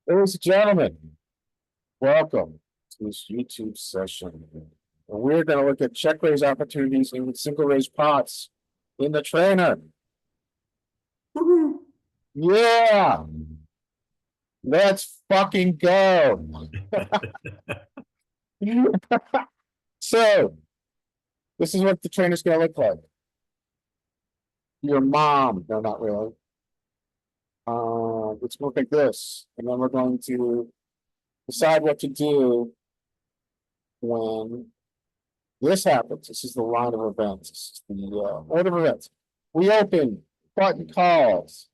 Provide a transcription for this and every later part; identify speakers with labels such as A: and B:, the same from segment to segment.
A: Ladies and gentlemen, welcome to this YouTube session. And we're going to look at check raise opportunities in single raise pots in the trainer. Yeah, let's fucking go. So, this is what the trainer's going to look like. Your mom, no, not really. It's going to look like this. And then we're going to decide what to do when this happens. This is the line of events. This is the order of events. We open, button calls,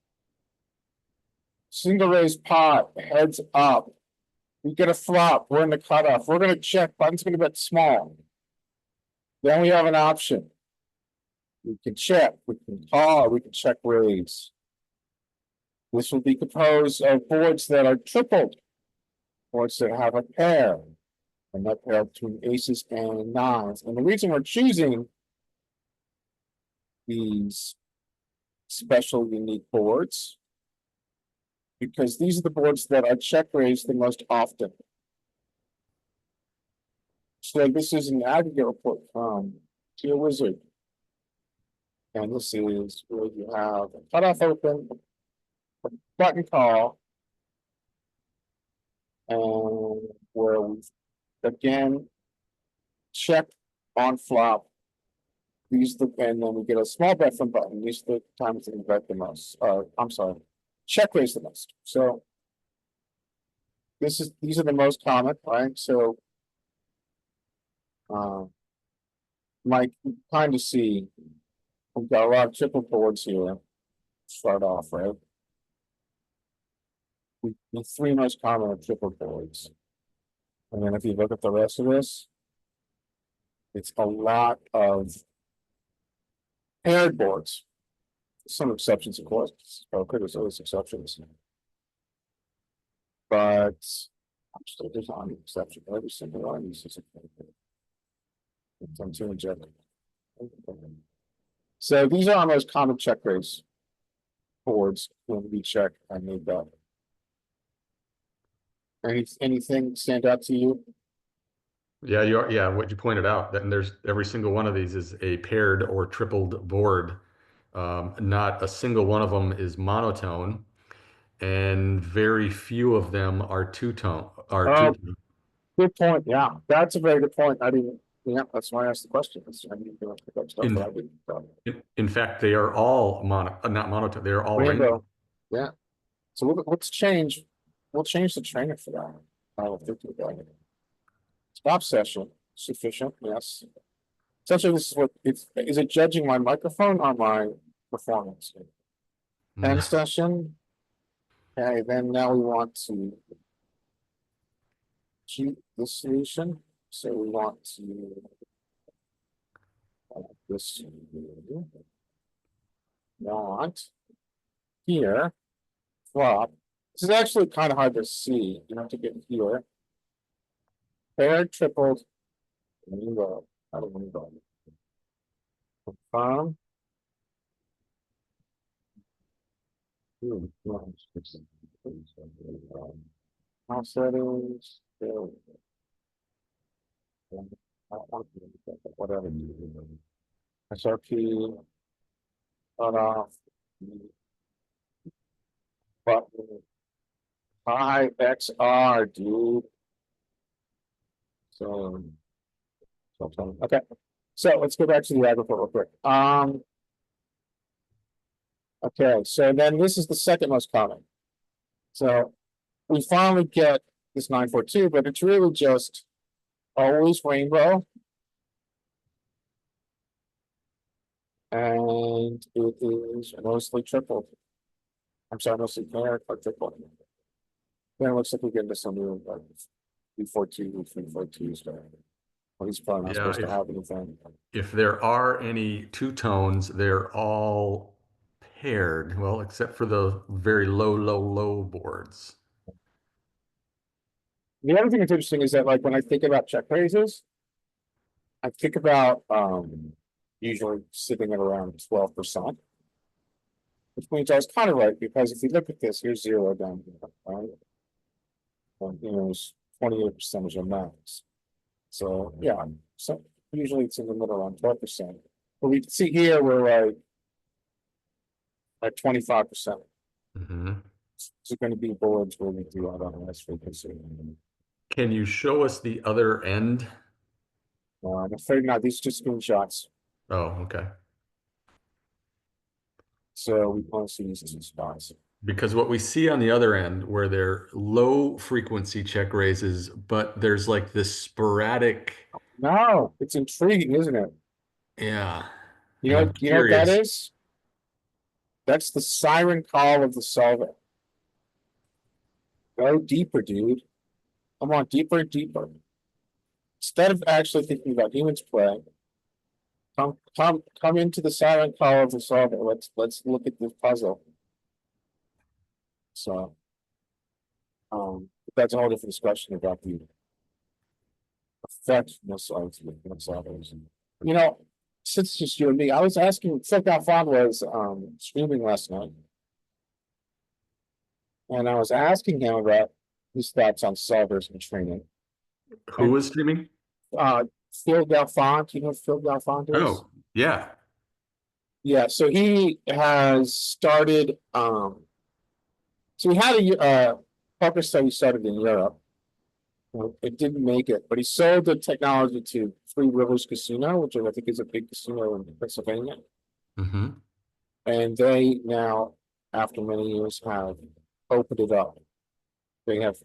A: single raise pot, heads up. We get a flop. We're in the cutoff. We're going to check. Button's going to bet small. Then we have an option. We can check. We can call. We can check raise. This will be composed of boards that are tripled, boards that have a pair, and that pair between aces and nines. And the reason we're choosing these special unique boards because these are the boards that are check raised the most often. So this is an aggregate report from Tier Wizard. And this is where you have a cutoff open, a button call, and where we again check on flop. These are the, and then we get a small bet from button. These are the times that we bet the most. I'm sorry, check raise the most. So these are the most common, right? So Mike, kind of see we've got a lot of triple boards here. Start off, right? The three most common are triple boards. And then if you look at the rest of this, it's a lot of paired boards. Some exceptions, of course. Okay, there's always exceptions. But I'm still there's not an exception. Every single one of these is a pair. I'm too injected. So these are our most common check raise boards when we check and made that. Anything stand out to you?
B: Yeah, what you pointed out, that there's every single one of these is a paired or tripled board. Not a single one of them is monotone, and very few of them are two
A: Oh,
B: tone.
A: good point. Yeah, that's a very good point. I didn't. Yeah, that's why I asked the question. I didn't pick up stuff that I
B: In,
A: didn't.
B: in fact, they are all not monotone, they are all rainbow.
A: Rainbow. Yeah. So let's change. We'll change the trainer for that. I will think about it. Stop session. Sufficient. Yes. Essentially, this is what it's. Is it judging my microphone or my performance? End session. Okay. Then now we want to cheat the solution. So we want to this want here flop. This is actually kind of hard to see. You have to get here. Paired, tripled, rainbow. Out of rainbow. Confirm. House settings. There we go. Whatever. SRP. Cut off. Button. Hi, XR, dude. So, okay. So let's go back to the ag report real quick. Okay, so then this is the second most common. So we finally get this 942, but it's really just always rainbow. And it is mostly tripled. I'm sorry, mostly paired, but tripled. Then it looks like we get into some new like 342, 342 stuff. Well, he's probably not
B: Yeah,
A: supposed to have anything.
B: if there are any two tones, they're all paired. Well, except for the very low boards.
A: The other thing that's interesting is that like when I think about check raises, I think about usually sitting at around 12%, which means I was kind of right because if you look at this, here's zero down here, right? You know, it's 28% of your max. So, yeah, so usually it's in the middle on 12%. But we can see here, we're like at 25%.
B: Mhm.
A: It's going to be boards where we do out on less frequency.
B: Can you show us the other end?
A: I'm afraid not. These are just screenshots.
B: Oh, okay.
A: So we want to see these two spots.
B: Because what we see on the other end, where they're low frequency check raises, but there's like this sporadic,
A: No, it's intriguing, isn't it?
B: yeah.
A: You
B: And
A: know,
B: I'm
A: you know what that
B: curious.
A: is? That's the siren call of the solver. Go deeper, dude. Come on, deeper and deeper. Instead of actually thinking about humans play, come into the siren call of the solver. Let's look at this puzzle. So, that's a whole different discussion about the effectiveness of the solvers. You know, since it's just you and me, I was asking. Silk Fond was streaming last night, and I was asking him about his thoughts on solvers and training.
B: Who
A: And
B: was streaming?
A: Phil Galfond, you know who Phil Galfond is?
B: Oh, yeah.
A: Yeah, so he has started. So he had a poker study started in Europe. Well, it didn't make it, but he sold the technology to Three Rivers Casino, which I think is a big casino in Pennsylvania.
B: Hmm.
A: And they now, after many years, have opened it up. They have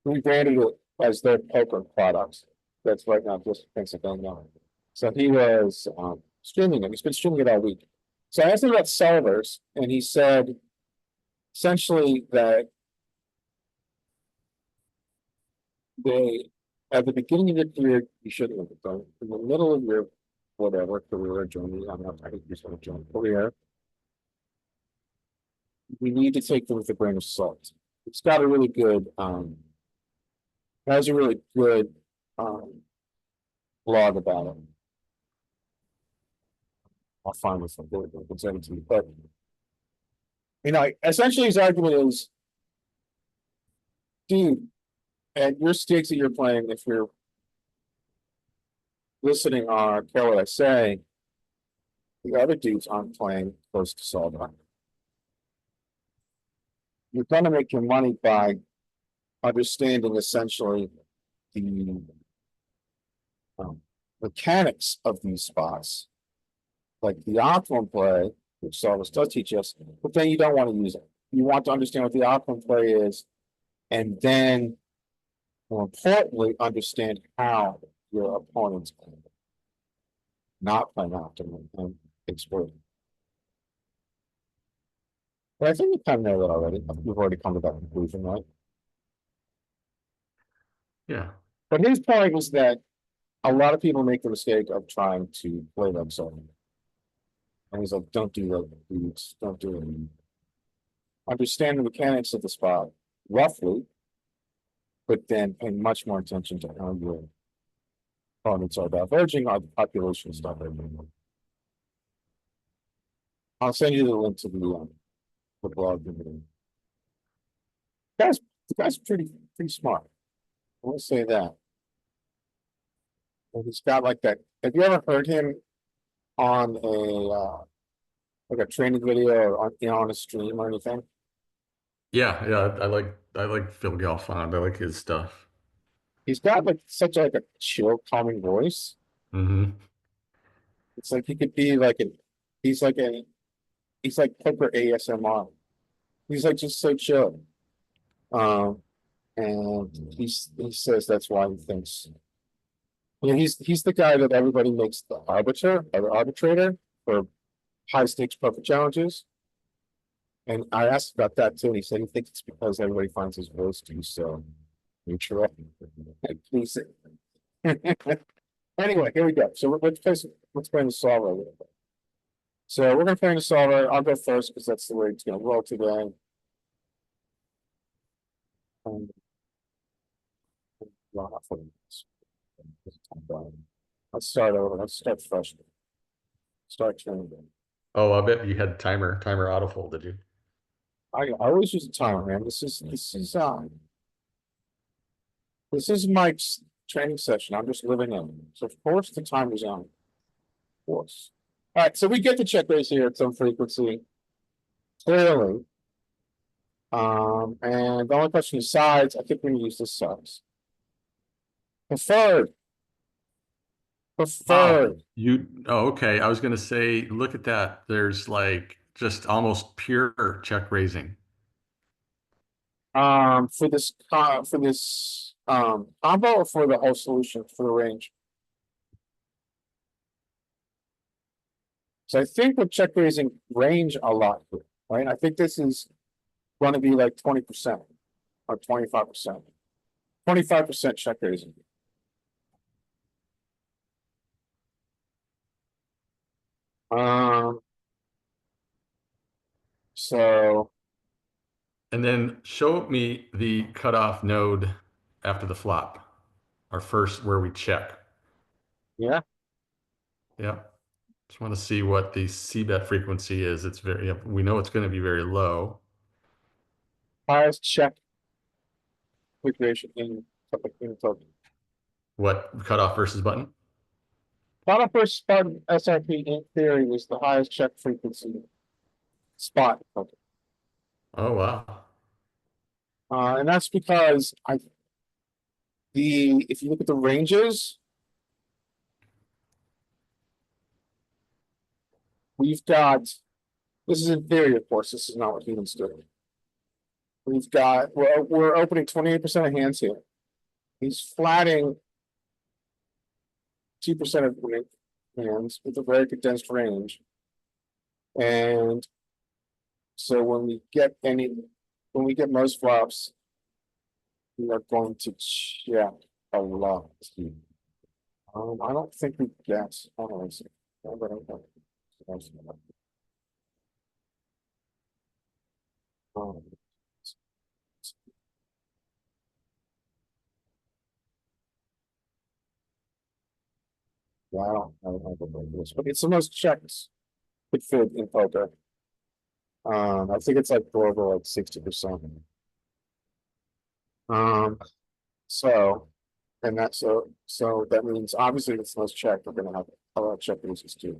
A: rebranded it as their poker products. That's right now just Pennsylvania. So he was streaming it. He's been streaming it all week. So I asked him about solvers, and he said essentially that they, at the beginning of your career, you shouldn't look at them. In the middle of your whatever career journey, I'm not, I think you're going to join career, we need to take them with a grain of salt. It's got a really good, has a really good blog about it. I'll find this one. We'll send it to you. But you know, essentially his argument is, dude, at your stakes that you're playing, if you're listening on care what I say, the other dudes aren't playing close to solver. You're gonna make your money by understanding essentially the mechanics of these spots, like the optimum play, which solvers does teach us, but then you don't want to use it. You want to understand what the optimum play is, and then, more importantly, understand how your opponent's playing, not playing optimum and exploit. But I think you kind of know that already. We've already come to that conclusion, right?
B: Yeah.
A: But his point was that a lot of people make the mistake of trying to play like solver. And he's like, don't do that, dudes. Don't do it. Understand the mechanics of the spot roughly, but then pay much more attention to how your opponents are diverging, how the population is diverging. I'll send you the link to the blog. The guy's pretty smart. I will say that. And he's got like that. Have you ever heard him on a like a training video or on, you know, on a stream or anything?
B: Yeah, yeah. I like Phil Galfond. I like his stuff.
A: He's got like such like a chill, calming voice.
B: Hmm.
A: It's like he could be like a he's like a he's like poker ASMR. He's like just so chill. Um, and he says that's why he thinks. You know, he's the guy that everybody makes the arbiter or the arbitrator for high stakes poker challenges. And I asked about that too, and he said he thinks it's because everybody finds his voice too so neutral. Please. Anyway, here we go. So let's play the solver a little bit. So we're gonna play the solver. I'll go first because that's the way it's gonna roll today. Um, let's start over. Let's start fresh. Start turning.
B: Oh, I bet you had timer autofill, did you?
A: I always use a timer, man. This is This is Mike's training session. I'm just living in. So of course the time is on. Of course. All right, so we get to check raise here at some frequency. Clearly. And the only question is sides. I think we're gonna use this size. Preferred. Preferred.
B: Okay. I was gonna say, look at that. There's like just almost pure check raising.
A: For this combo or for the whole solution for the range. So I think we're check raising range a lot here, right? I think this is going to be like 20% or 25%. 25% check raising. Um, so
B: And then show me the cutoff node after the flop. Our first where we check.
A: yeah,
B: Yep. Just want to see what the C bet frequency is. It's very, yep, we know it's going to be very low.
A: highest check liquidation in token.
B: What cutoff versus button?
A: Bottom first spot SRP in theory is the highest check frequency spot token.
B: Oh, wow.
A: And that's because if you look at the ranges, we've got, this is in theory, of course, this is not what humans do. We're opening 28% of hands here. He's flatting 2% of the hands with a very condensed range. And so when we get most flops, we are going to check a lot. I don't think we get, hold on a second. Um, yeah, I don't know this, but it's the most checks it fit in poker. I think it's like over like 60%. So, and that's so that means obviously it's the most checked. We're gonna have a lot of check losers too.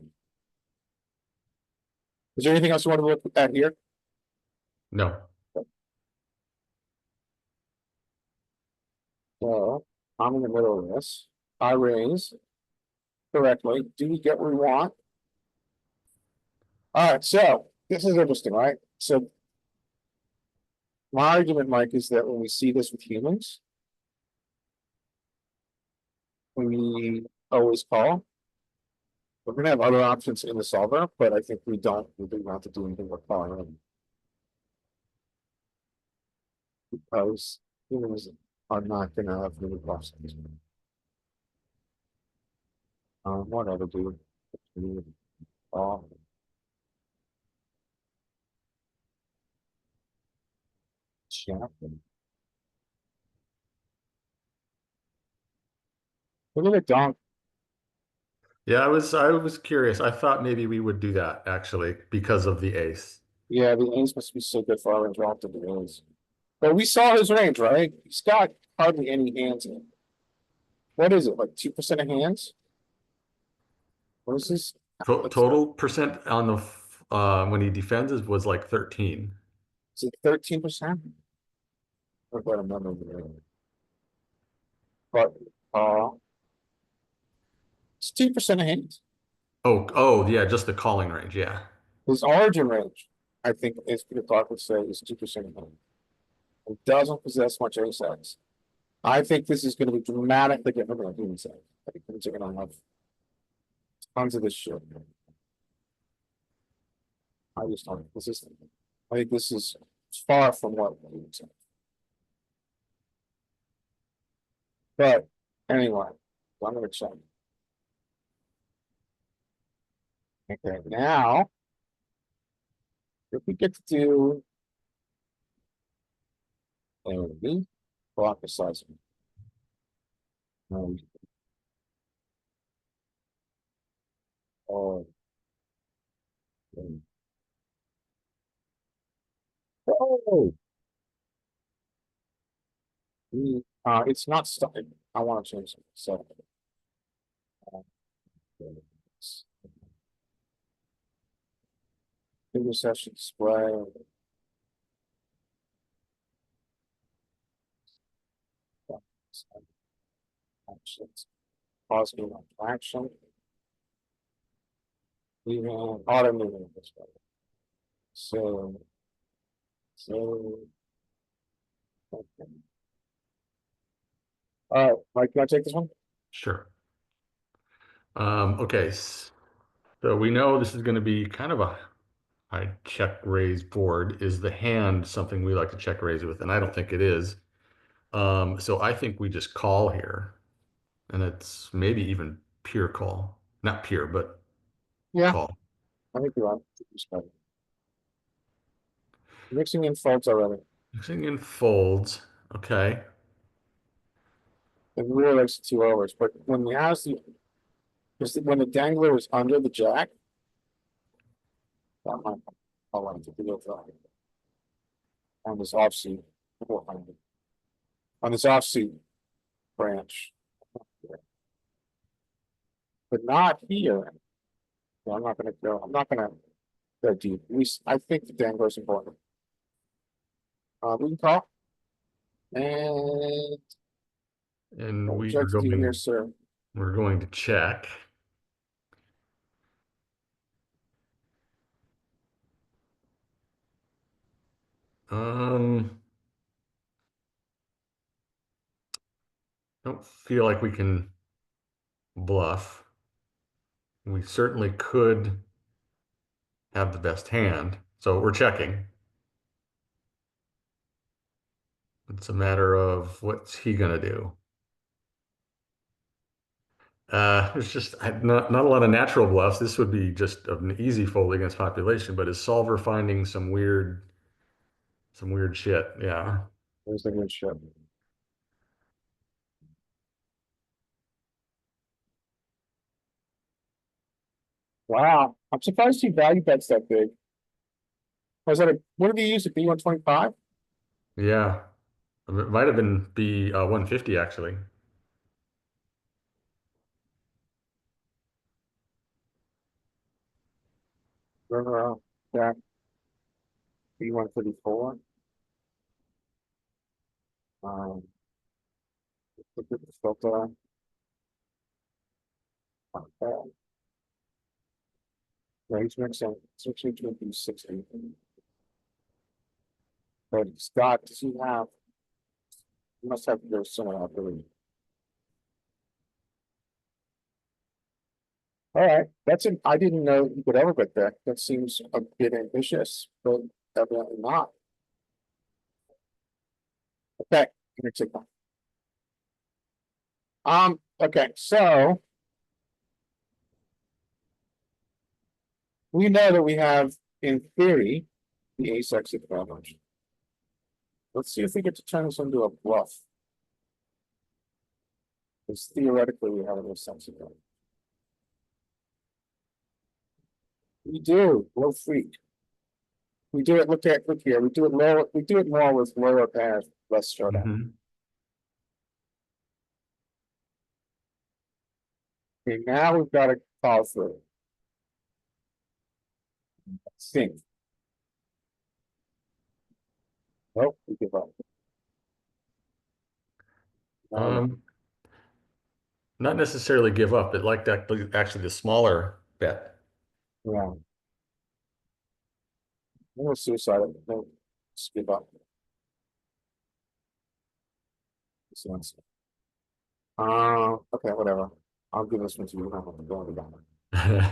A: Is there anything else you want to look at here?
B: No.
A: So I'm in the middle of this. I raise correctly. Do we get what we want? All right, so this is interesting, right? So my argument, Mike, is that when we see this with humans, we always call. We're gonna have other options in the solver, but I think we don't have to do anything with calling them because humans are not gonna have really processes. Whatever, dude. Oh, check. Look at the donk.
B: Yeah, I was curious. I thought maybe we would do that actually because of the ace.
A: Yeah, the ace must be so good for our range relative to the ace. But we saw his range, right? He's got hardly any hands in it. What is it, like 2% of hands? What is this?
B: Total percent on the when he defends was like 13.
A: Is it 13%? I've got a number there. But it's 2% of hands.
B: Oh yeah, just the calling range. Yeah.
A: His origin range, I think, as Peter Clark would say, is 2% of hands. It doesn't possess much ace X. I think this is going to be dramatically different than human side. I think humans are going to have tons of this shit. I just don't. I think this is far from what humans say. But anyway, I'm going to check. Okay, now if we get to do a block the size. Um, oh, oh, It's not stuck. I want to change it. So. Intersection display. Actions. Positive action. Even auto moving this way. So. Okay. All right, Mike, can I take this one?
B: Sure. Okay, so we know this is going to be kind of a high check raise board. Is the hand something we like to check raise with? And I don't think it is. So I think we just call here, and it's maybe even pure call, not pure, but
A: Yeah,
B: call.
A: I think you're right. Mixing in folds already.
B: Mixing in folds. Okay.
A: It really likes the two overs, but when he has the, when the dangler is under the jack, that might, I like to do it on this offsuit. On this offsuit branch. But not here. So I'm not gonna go, I'm not gonna go deep. I think the dangler is important. We can call. And
B: And
A: what would you like to do here, sir?
B: we're going to check. Don't feel like we can bluff. We certainly could have the best hand. So we're checking. It's a matter of what's he gonna do. There's just not a lot of natural bluffs. This would be just an easy fold against population, but is solver finding some weird shit? Yeah.
A: There's the good ship. Wow, I'm surprised he value bets that big. Was that what did he use? A B125?
B: Yeah. It might have been B 150 actually.
A: Yeah, B134. Um, look at the filter. Range mixing, switching to a B60. But Scott, does he have? He must have to go somewhere, I believe. All right, that's it. I didn't know you could ever bet that. That seems a bit ambitious, but evidently not. Okay, I'm gonna take one. Okay, so we know that we have, in theory, the ace exit advantage. Let's see if we get to turn this into a bluff. Because theoretically, we have an ace exit advantage. We do, low freak. We do it, look here, we do it lower, we do it more with lower pairs, less showdown.
B: Mhm.
A: Okay, now we've got to call through. Think. Nope, we give up.
B: Um, Not necessarily give up, but like that actually the smaller bet.
A: Yeah. No suicide, no, just give up. This one's- okay, whatever. I'll give this one to you. I'm not going to go.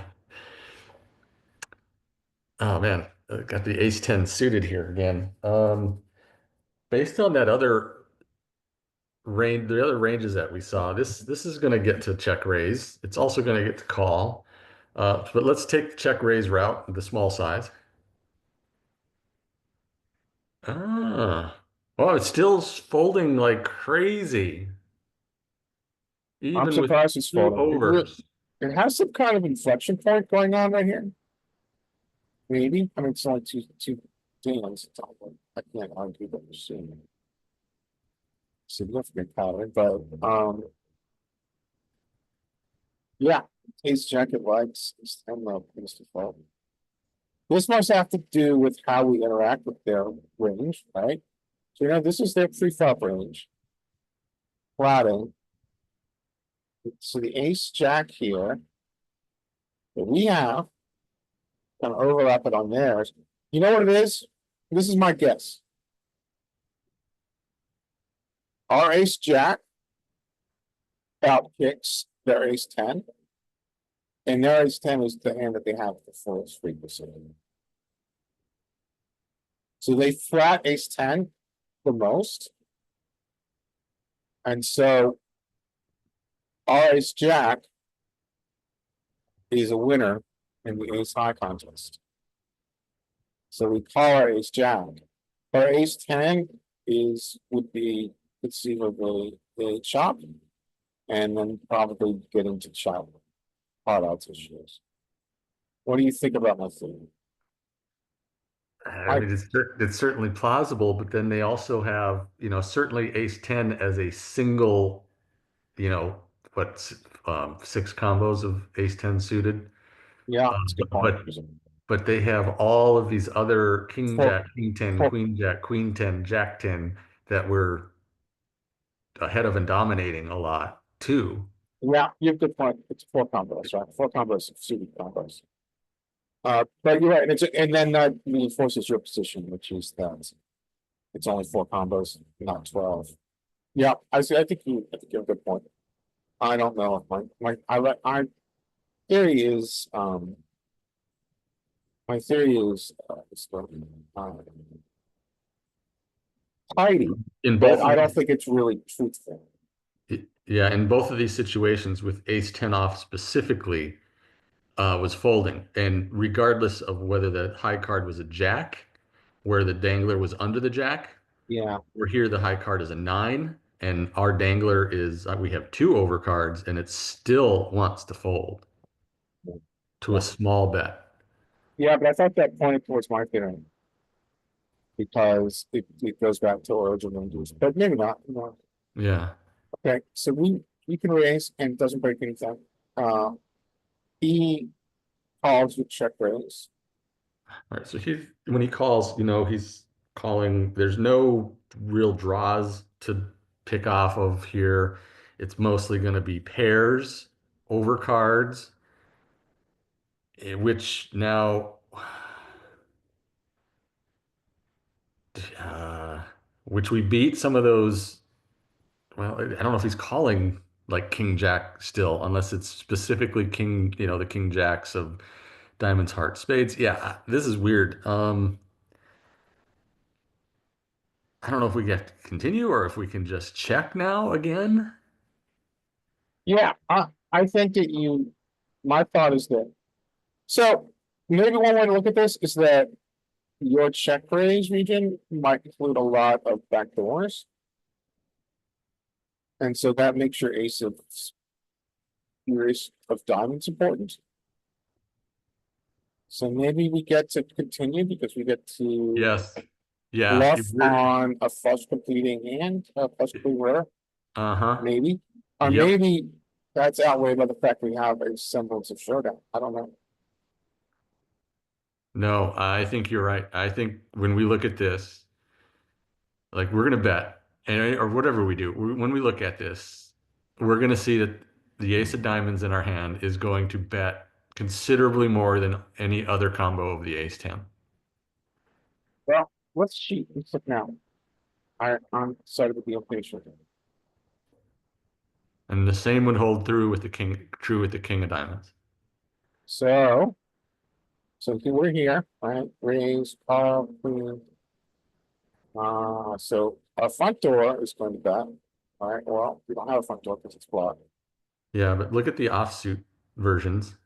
B: Oh man, got the ace 10 suited here again. Based on that other range, the other ranges that we saw, this is going to get to check raise. It's also going to get to call. But let's take the check raise route, the small size. Ah, well, it's still folding like crazy,
A: I'm
B: even with
A: surprised it's
B: two
A: folding.
B: overs.
A: It has some kind of inflection point going on right here. Maybe. I mean, it's only two hands. It's all, I can't argue that we're seeing. significant pattern, but, yeah, ace jack it likes, I don't know, ace default. This must have to do with how we interact with their range, right? So, this is their pre-flop range. Flatting. So the ace jack here that we have, kind of overlap it on theirs. You know what it is? This is my guess. Our ace jack outkicks their ace 10. And their ace 10 is the hand that they have the fullest frequency. So they flat ace 10 the most. And so our ace jack is a winner in the ace high contest. So we call our ace jack. Our ace 10 would be conceivably a chop, and then probably get into chop hard outs issues. What do you think about my theory?
B: I mean, it's certainly plausible, but then they also have, certainly ace 10 as a single, you know, what, six combos of ace 10 suited.
A: Yeah, it's a good point.
B: But they have all of these other king
A: Four,
B: jack, king 10,
A: four,
B: queen jack, queen 10, jack 10 that we're ahead of and dominating a lot too.
A: yeah, you have a good point. It's four combos, right? Four combos of suited combos. But you're right, and then that reinforces your position, which is that it's only four combos, not 12. Yeah, I see. I think you have a good point. I don't know if my theory is, my theory is, tidy,
B: In
A: but
B: both
A: I
B: of
A: don't
B: these,
A: think it's really truthful.
B: yeah, in both of these situations with ace 10 off specifically, was folding. And regardless of whether the high card was a jack, where the dangler was under the jack,
A: Yeah,
B: or here the high card is a nine, and our dangler is, we have two overcards, and it still wants to fold to
A: yeah,
B: a small bet.
A: yeah, but I thought that pointed towards my theory because it goes back to origin ranges, but maybe not.
B: Yeah.
A: Okay, so we can raise and it doesn't break anything. He calls with check raise.
B: All right. So when he calls, he's calling, there's no real draws to pick off of here. It's mostly going to be pairs, overcards, which now, uh, which we beat some of those. Well, I don't know if he's calling like King Jack still, unless it's specifically King, the King Jacks of diamonds, hearts, spades. Yeah, this is weird. I don't know if we have to continue or if we can just check now again.
A: Yeah, I think that my thought is that, so maybe one way to look at this is that your check raise region might include a lot of backdoors. And so that makes your ace of diamonds important. So maybe we get to continue because we get to
B: Yes. Yeah.
A: bluff on a flush completing hand, a flush complete rare,
B: Uh-huh.
A: maybe. Or
B: Yep.
A: maybe that's outweighed by the fact we have a semblance of showdown. I don't know.
B: No, I think you're right. I think when we look at this, like we're gonna bet, or whatever we do, when we look at this, we're gonna see that the ace of diamonds in our hand is going to bet considerably more than any other combo of the ace 10.
A: Well, let's cheat. Let's look now. I'm excited to be impatient.
B: And the same would hold true with the king of diamonds.
A: So, we're here, right? Raise, call, queen. So our front door is going to bet. All right, well, we don't have a front door because it's blocked.
B: Yeah, but look at the offsuit versions.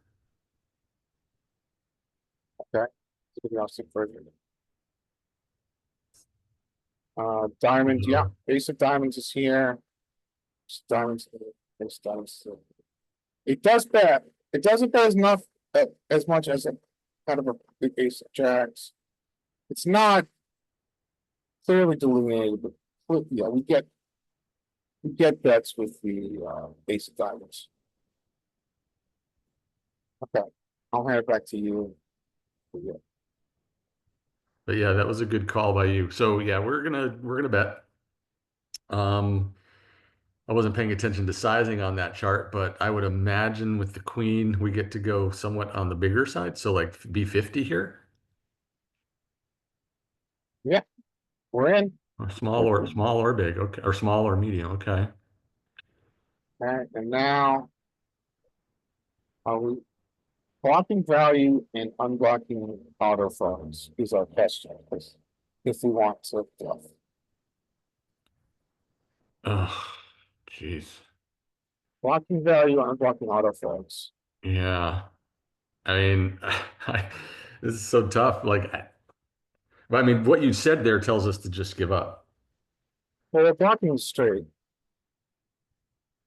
A: Okay. So the opposite version. Diamonds, yeah, ace of diamonds is here. Diamonds, ace diamonds. It does bet. It doesn't bet as much as a kind of a big ace of jacks. It's not clearly delineated, but yeah, we get You get bets with the ace of diamonds. Okay, I'll hand it back to you.
B: But yeah, that was a good call by you. So yeah, we're gonna bet. Um, I wasn't paying attention to sizing on that chart, but I would imagine with the queen, we get to go somewhat on the bigger side. So like B50 here,
A: Yeah, we're in.
B: or small or big. Okay. Or small or medium. Okay.
A: All right, and now are we blocking value and unblocking auto phones is our question. If we want to bluff.
B: Oh, jeez.
A: Blocking value and unblocking auto phones.
B: Yeah. I mean, this is so tough. But I mean, what you said there tells us to just give up.
A: Well, we're blocking straight,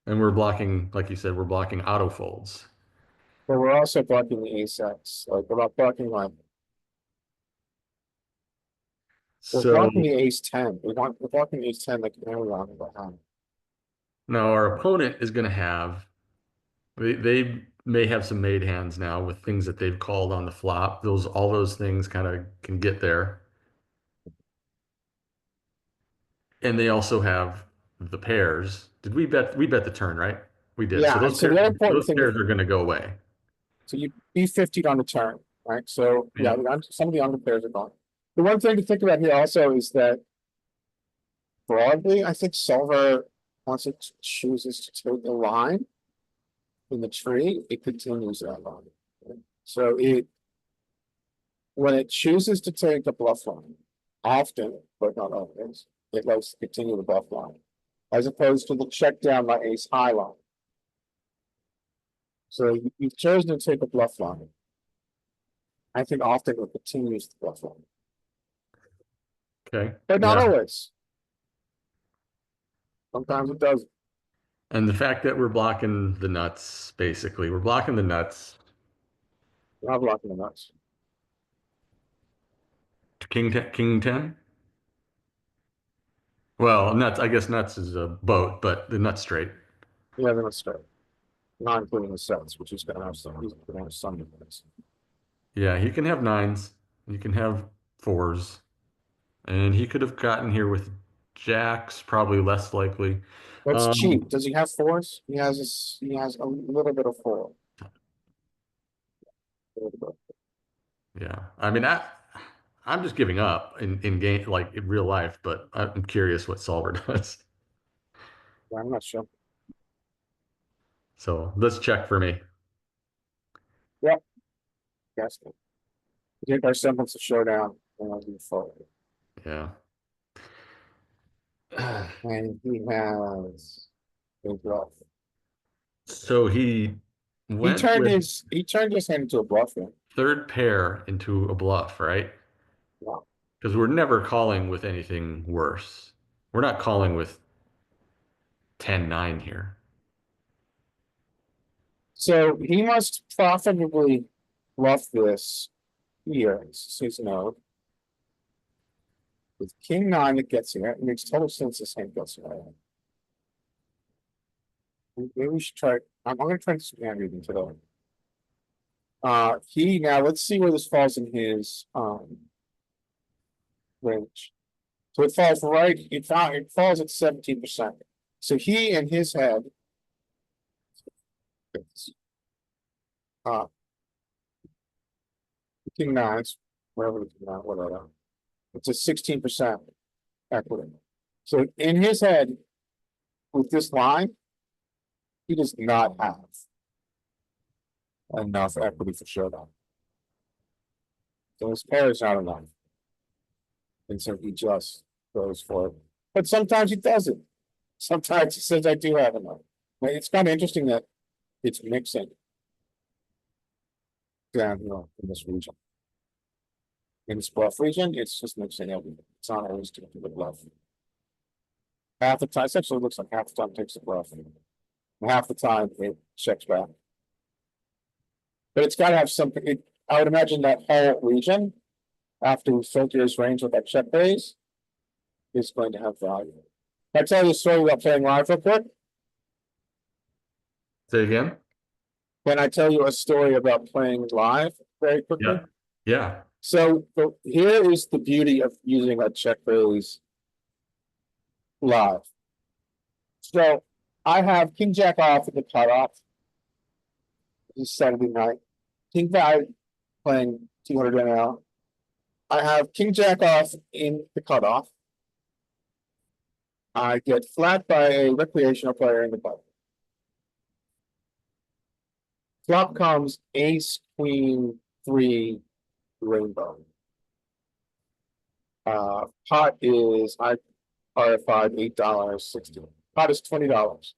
B: And we're blocking, like you said, we're blocking auto folds.
A: but we're also blocking the ace X. Like we're not blocking like we're
B: So
A: blocking the ace 10. We're blocking the ace 10 like early on behind.
B: now our opponent is going to have, they may have some made hands now with things that they've called on the flop. All those things kind of can get there. And they also have the pairs. Did we bet? We bet the turn, right? We did. So
A: Yeah, and so the other important thing is
B: those pairs are going to go away.
A: so you B50'd on the turn, right? So yeah,
B: Yeah.
A: some of the under pairs are gone. The one thing to think about here also is that broadly, I think solver, once it chooses to take a line in the tree, it continues that line. So when it chooses to take a bluff line, often, but not always, it likes to continue the bluff line, as opposed to the check down by ace high line. So you've chosen to take a bluff line. I think often it continues the bluff line,
B: Okay.
A: but not
B: Yeah.
A: always. Sometimes it does.
B: And the fact that we're blocking the nuts, basically, we're blocking the nuts.
A: Not blocking the nuts.
B: King 10. Well, nuts, I guess nuts is a boat, but the nuts straight.
A: Yeah, then let's start. Not including the sets, which is gonna have some, he's gonna have some difference.
B: Yeah, he can have nines. You can have fours. And he could have gotten here with jacks, probably less likely.
A: That's cheap.
B: Um,
A: Does he have fours? He has a little bit of four. A little bit.
B: yeah. I mean, I'm just giving up in game, like in real life, but I'm curious what Solver does.
A: Yeah, I'm not sure.
B: So let's check for me.
A: Yep, guess. Take our semblance of showdown and I'll be forward.
B: Yeah.
A: And he has a bluff.
B: So he went with
A: He turned his hand into a bluff here.
B: third pair into a bluff, right?
A: Wow.
B: Because we're never calling with anything worse. We're not calling with 10-9 here.
A: So he must profitably bluff this here. This is his node. With king 9 that gets here, it makes total sense this hand gets here. Maybe we should try. I'm gonna try this hand reading today. Now let's see where this falls in his range. So it falls right, it falls at 17%. So he in his head. Uh. King nines, wherever the king nine, whatever. It's a 16% equity. So in his head, with this line, he does not have enough equity for showdown. So his pair is not enough. And so he just goes for it. But sometimes he doesn't. Sometimes he says, I do have enough. But it's kind of interesting that it's mixing down here in this region. In this bluff region, it's just mixing everything. It's not always doing the bluff. Half the time, it actually looks like half the time it takes the bluff. And half the time it checks back. But it's got to have something. I would imagine that whole region, after we filter his range with that check raise, is going to have value. Can I tell you a story about playing live real quick?
B: Say again?
A: Can I tell you a story about playing live very quickly?
B: Yeah. Yeah.
A: So here is the beauty of using a check raise live. So I have King Jack off at the cutoff. It's Saturday night. King Five playing 200 NL. I have King Jack off in the cutoff. I get flat by a recreational player in the button. Flop comes ace, queen, three, rainbow. Pot is I RFI $8.60. Pot is $20.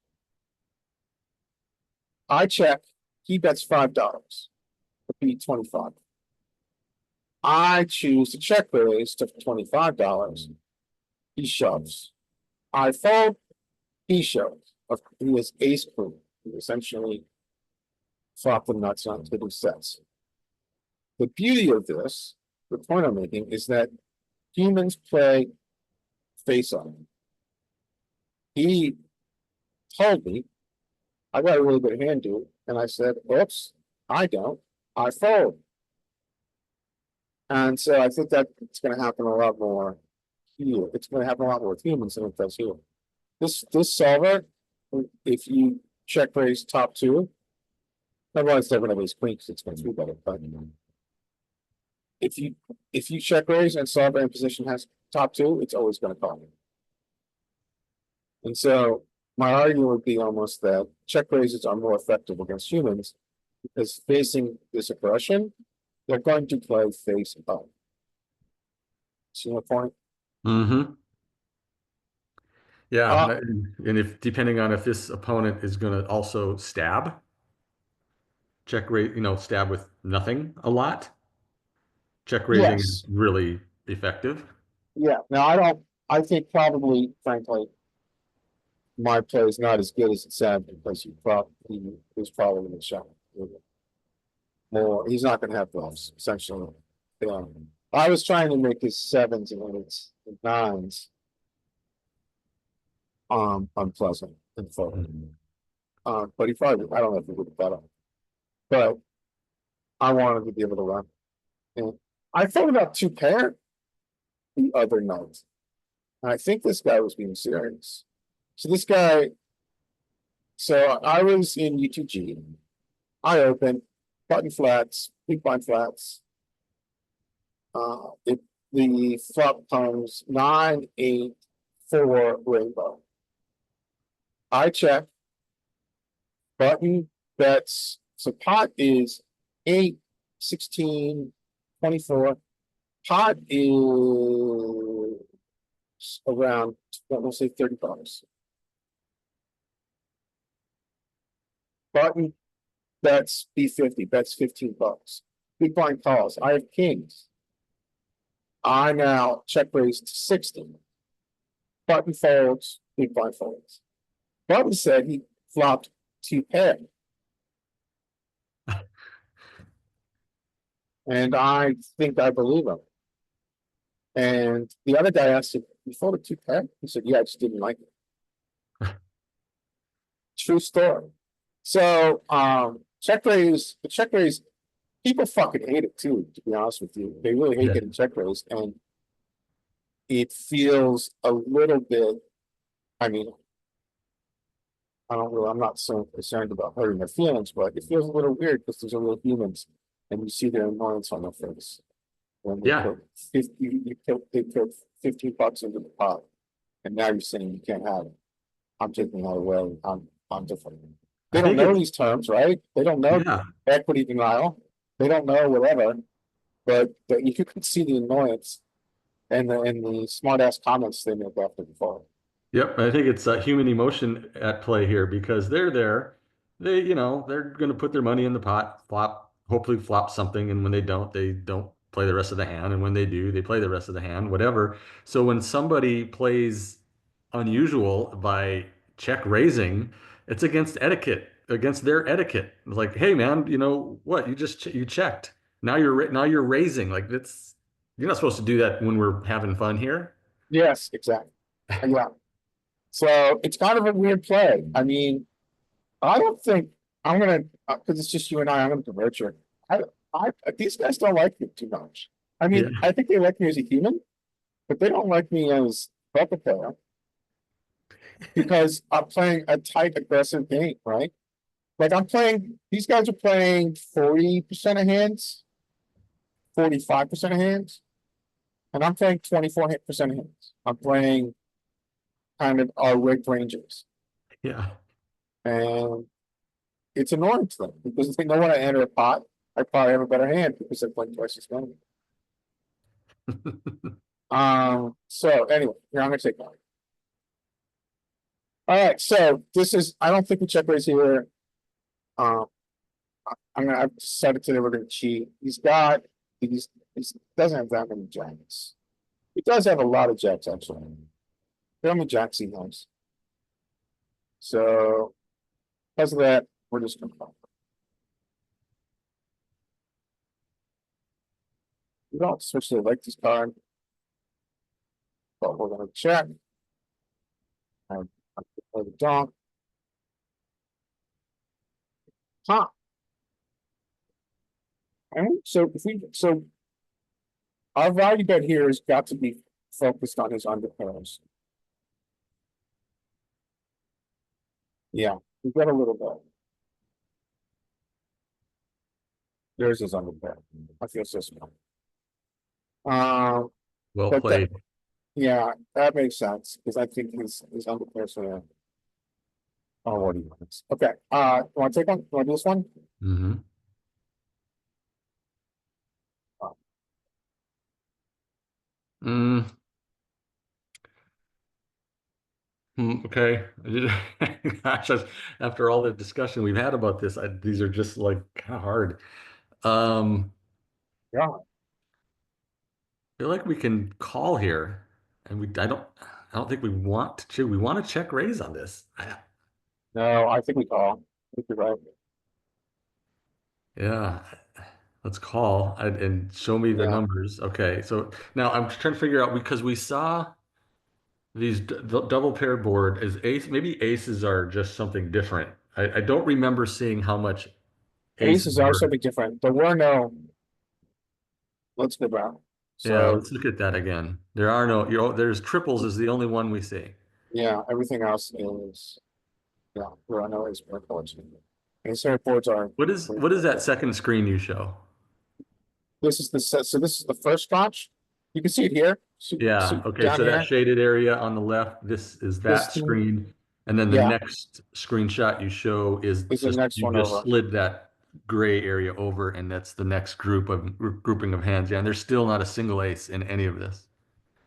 A: I check. He bets $5. The beat 25. I choose to check raise to $25. He shoves. I fold. He shoves. He is ace queen. He essentially flop the nuts on to the sets. The beauty of this, the point I'm making, is that humans play face on. He told me I got a really good hand, dude, and I said, "Oops, I don't. I fold." And so I think that it's going to happen a lot more here. It's going to happen a lot more with humans than it does here. This solver, if you check raise top two, everyone's never going to raise queen because it's going to be better. But if you check raise and solver in position has top two, it's always going to call me. And so my argument would be almost that check raises are more effective against humans because facing this aggression, they're going to play face up. See my point?
B: Mm-hmm. Yeah.
A: Uh,
B: And if depending on if this opponent is going to also stab, check rate, stab with nothing a lot, check raising is
A: yes.
B: really effective.
A: Yeah. Now I think probably, frankly, my play is not as good as it sounded because he was probably in the shot. More, he's not gonna have those, essentially. Yeah. I was trying to make his sevens and eights and nines unpleasant and fun. But he probably, I don't know if he would have bet on. But I wanted to be able to run. And I thought about two pair the other night. And I think this guy was being serious. So this guy, so I was in UTG. I opened button flats, big blind flats. It the flop comes 9, 8, 4 rainbow. I check. Button bets. So pot is 8, 16, 24. Pot is around, let's say $30. Button bets B50, bets $15. Big blind calls. I have kings. I now check raise to 60. Button folds, big blind folds. Button said he flopped two pair. And I think I believe him. And the other guy asked him, "You folded two pair?" He said, "Yeah, I just didn't like it." True story. So the check raise, people fucking hate it too, to be honest with you. They really hate
B: Yeah.
A: getting check raised. And it feels a little bit, I mean, I'm not so concerned about hurting their feelings, but it feels a little weird because these are real humans and you see their annoyance on their face. When they
B: Yeah.
A: put 50, they put $15 into the pot, and now you're saying you can't have it. I'm taking that away. I'm different. They
B: I
A: don't
B: think
A: know
B: it's,
A: these terms, right? They don't know
B: yeah.
A: equity denial. They don't know whatever. But if you can see the annoyance and the smart ass comments they make after the fall.
B: Yep, I think it's human emotion at play here because they're there. They're going to put their money in the pot, flop, hopefully flop something. And when they don't play the rest of the hand. And when they do, they play the rest of the hand, whatever. So when somebody plays unusual by check raising, it's against etiquette, against their etiquette. It's like, hey man, you know what? You checked. Now you're raising. Like you're not supposed to do that when we're having fun here.
A: Yes, exactly. Yeah. So it's kind of a weird play. I mean, I don't think I'm gonna, because it's just you and I'm gonna convert you. I, I, these guys don't like me too much. I
B: Yeah.
A: mean, I think they like me as a human, but they don't like me as a poker player because I'm playing a tight, aggressive game, right? Like I'm playing, these guys are playing 40% of hands, 45% of hands, and I'm playing 24% of hands. I'm playing kind of our rigged ranges.
B: Yeah.
A: And it's annoying to them because if they know when I enter a pot, I probably have a better hand because I'm playing twice as many. So anyway, here I'm gonna take one. All right, so this is I don't think we check raise here. Um, I've decided today we're gonna cheat. He doesn't have that many jacks. He does have a lot of jacks actually. How many jacks he has? So because of that, we're just gonna call. We don't especially like this card, but we're gonna check. And play the donk. Huh. And so if we so our value bet here has got to be focused on his underpairs. Yeah, we've got a little bit. There's his underpair. I feel so small.
B: Well
A: But that,
B: played.
A: yeah, that makes sense because I think his underpairs are. Oh, what he wants. Okay. You want to take one? You want to do this one?
B: Hmm.
A: Uh,
B: Mm, okay. Gosh, after all the discussion we've had about this, these are just like kind of hard. Um,
A: yeah.
B: I feel like we can call here, and I don't think we want to. We want to check raise on this.
A: No, I think we call. I think you're right.
B: Yeah, let's call and show me the
A: Yeah.
B: numbers. Okay, so now I'm trying to figure out because we saw these double pair board is ace. Maybe aces are just something different. I don't remember seeing how much aces
A: Aces are
B: were.
A: something different. There were no. Let's go back.
B: Yeah,
A: So
B: let's look at that again. There are no, there's triples is the only one we see.
A: yeah, everything else is yeah. There are no ace pair boards. Ace pair boards are.
B: What is that second screen you show?
A: This is the set. So this is the first tranche. You can see it here.
B: Yeah,
A: See
B: okay,
A: down
B: so that
A: here.
B: shaded area on the left, this is
A: This
B: that
A: thing,
B: screen. And then the
A: yeah,
B: next screenshot you show is
A: is the
B: just,
A: next
B: you
A: one
B: just
A: over.
B: slid that gray area over and that's the next grouping of hands. Yeah, and there's still not a single ace in any of this.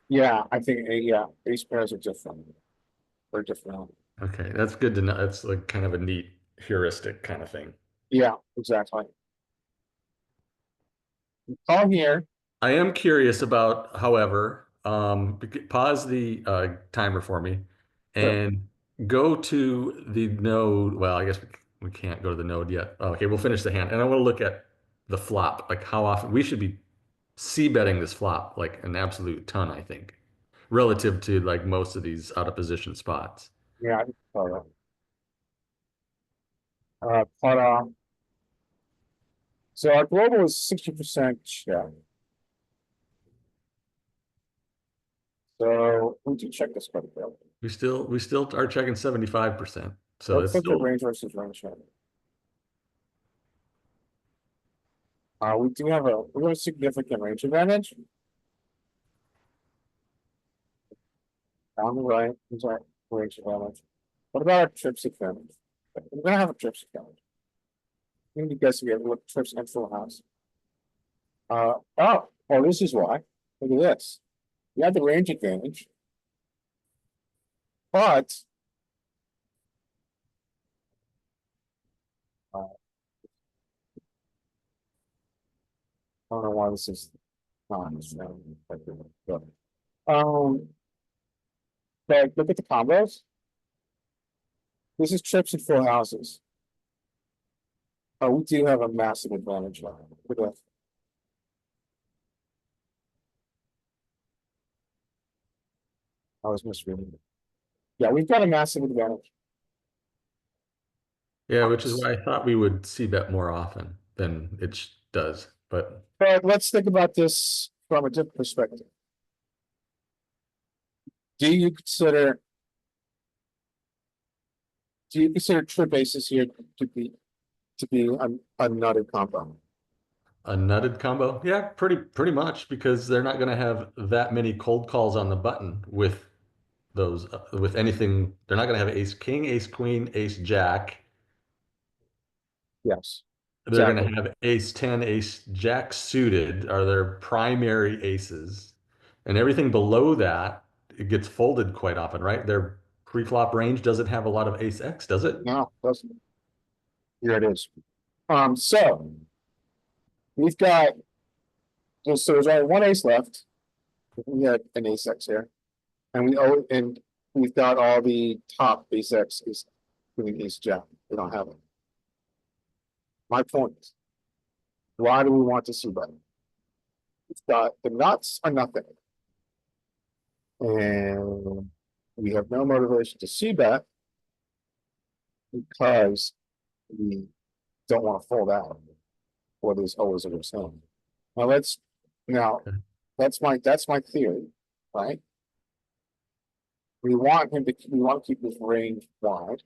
A: Yeah, I think yeah, ace pairs are different. They're different.
B: Okay, that's good to know. That's like kind of a neat heuristic kind of thing.
A: Yeah, exactly. Call here.
B: I am curious about, however, pause the timer for me
A: Sure.
B: and go to the node. Well, I guess we can't go to the node yet. Oh, okay, we'll finish the hand. And I want to look at the flop, like how often we should be c betting this flop, like an absolute ton, I think, relative to like most of these out of position spots.
A: Yeah, I can call that. But so our global is 60% check. So we do check this quite a bit.
B: We still are checking 75%. So
A: Let's
B: it's
A: look at
B: still
A: range versus range check. We have a significant range advantage. On the right, is our range advantage. What about our trips advantage? We're gonna have a trips advantage. I'm gonna be guessing we have look trips and full house. Oh, this is why. Look at this. We have the range advantage. But I don't know why this is not. But, um, but look at the combos. This is trips and full houses. Oh, we do have a massive advantage. Look at that. I was misreading it. Yeah, we've got a massive advantage.
B: Yeah, which is why I thought we would see bet more often than it does. But
A: But let's think about this from a different perspective. Do you consider trip aces here to be a nutted combo?
B: a nutted combo, yeah, pretty much because they're not going to have that many cold calls on the button with those with anything. They're not going to have ace king, ace queen, ace jack.
A: Yes,
B: They're going
A: exactly.
B: to have ace 10, ace jack suited are their primary aces. And everything below that, it gets folded quite often, right? Their pre-flop range doesn't have a lot of ace X, does it?
A: No, doesn't. Here it is. So we've got so there's only one ace left. We had an ace X here, and we've got all the top ace X is doing ace jack. We don't have it. My point. Why do we want to see bet? It's got the nuts are nothing. And we have no motivation to see bet because we don't want to fold out. Or there's always a risk. Now now
B: Okay.
A: that's my theory, right? We want to keep his range wide.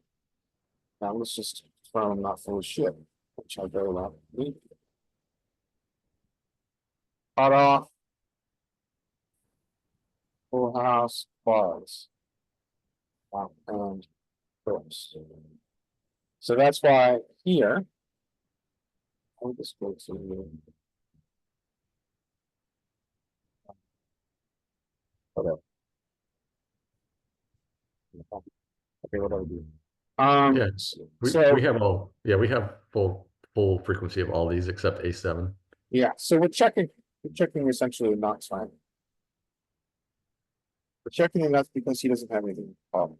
A: Now let's just throw him not full of shit, which I very well need. Cut off, full house, bars, and first. So that's why here, I'll just go to whatever. Okay, whatever.
B: Yeah, we
A: So
B: have all, yeah, we have full frequency of all these except ace seven.
A: yeah, so we're checking essentially the nuts, right? We're checking the nuts because he doesn't have anything. I mean,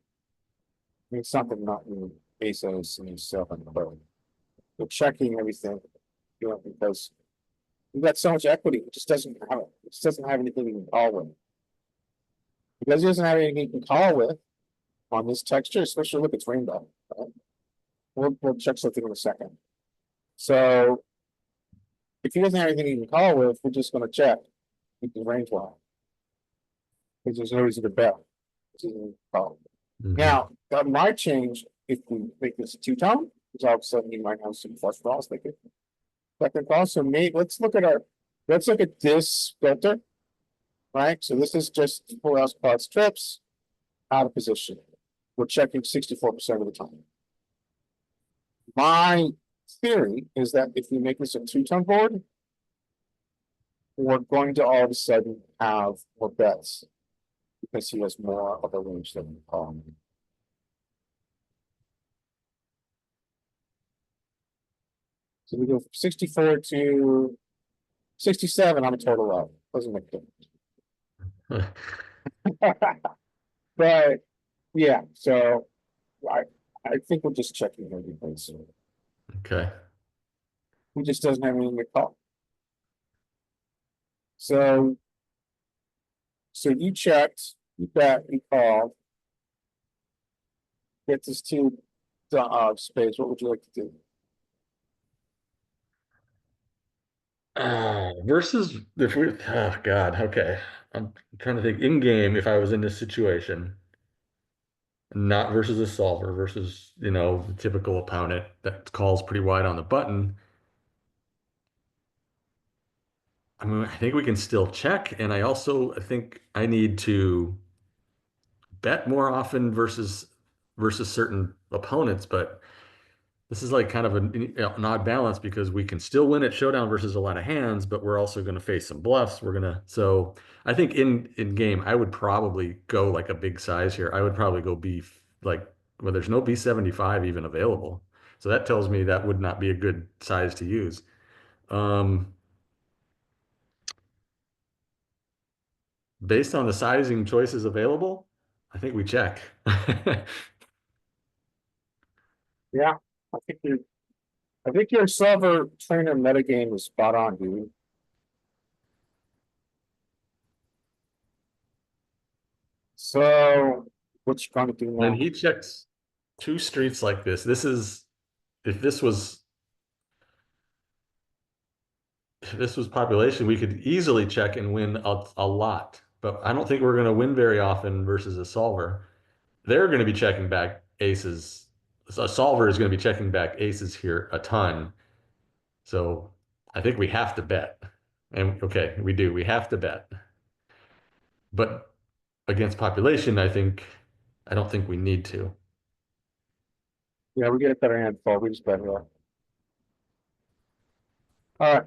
A: it's not the nut in ace and ace seven, but we're checking everything, you know, because we've got so much equity. It just doesn't have it. It just doesn't have anything we can call with. Because he doesn't have anything he can call with on this texture, especially look, it's rainbow. Right? We'll check something in a second. So if he doesn't have anything he can call with, we're just going to check. Keep the range wide. Because there's no reason to bet. Now, that might change if we make this a two-tone, because all of a sudden you might have some flush draws that could also maybe let's look at this filter. Right? So this is just full house quads trips out of position. We're checking 64% of the time. My theory is that if we make this a two-tone board, we're going to all of a sudden have more bets because he has more of a range than so we go from 64 to 67 on a total of. Doesn't make a difference. But yeah, so I think we're just checking everything. So
B: Okay.
A: he just doesn't have anything to call. So you checked, you bet, you called. Get this two space. What would you like to do?
B: Versus if we, oh God, okay. I'm trying to think in game if I was in this situation, not versus a solver, versus, the typical opponent that calls pretty wide on the button. I mean, I think we can still check, and I think I need to bet more often versus certain opponents, but this is like kind of an odd balance because we can still win at showdown versus a lot of hands, but we're also going to face some bluffs. So I think in game I would probably go like a big size here. I would probably go like, well, there's no B75 even available, so that tells me that would not be a good size to use. Um, Based on the sizing choices available, I think we check.
A: Yeah, I think you I think your solver trainer metagame is spot on, dude. So What you gonna do
B: Then
A: now?
B: he checks two streets like this. This is if this was if this was population, we could easily check and win a lot. But I don't think we're going to win very often versus a solver. They're going to be checking back aces. A solver is going to be checking back aces here a ton. So I think we have to bet. And okay, we do. We have to bet. But against population, I don't think we need to.
A: Yeah, we get a better hand fold. We just bet here. All right.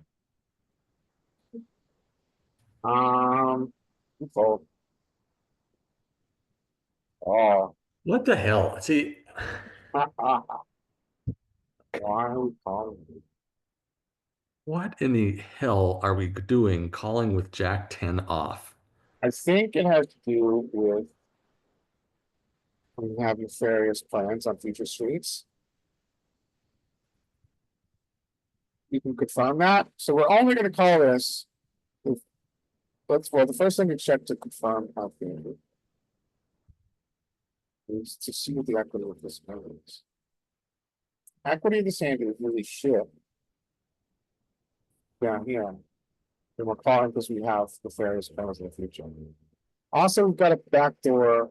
A: We fold. Oh,
B: What the hell? See,
A: why are we calling?
B: what in the hell are we doing calling with Jack 10 off?
A: I think it has to do with we have nefarious plans on future streets. You can confirm that. So we're only going to call this. If, well, the first thing to check to confirm how the is to see what the equity of this is. Equity of the hand is really shit down here. And we're calling because we have nefarious plans in the future. Also, we've got a backdoor.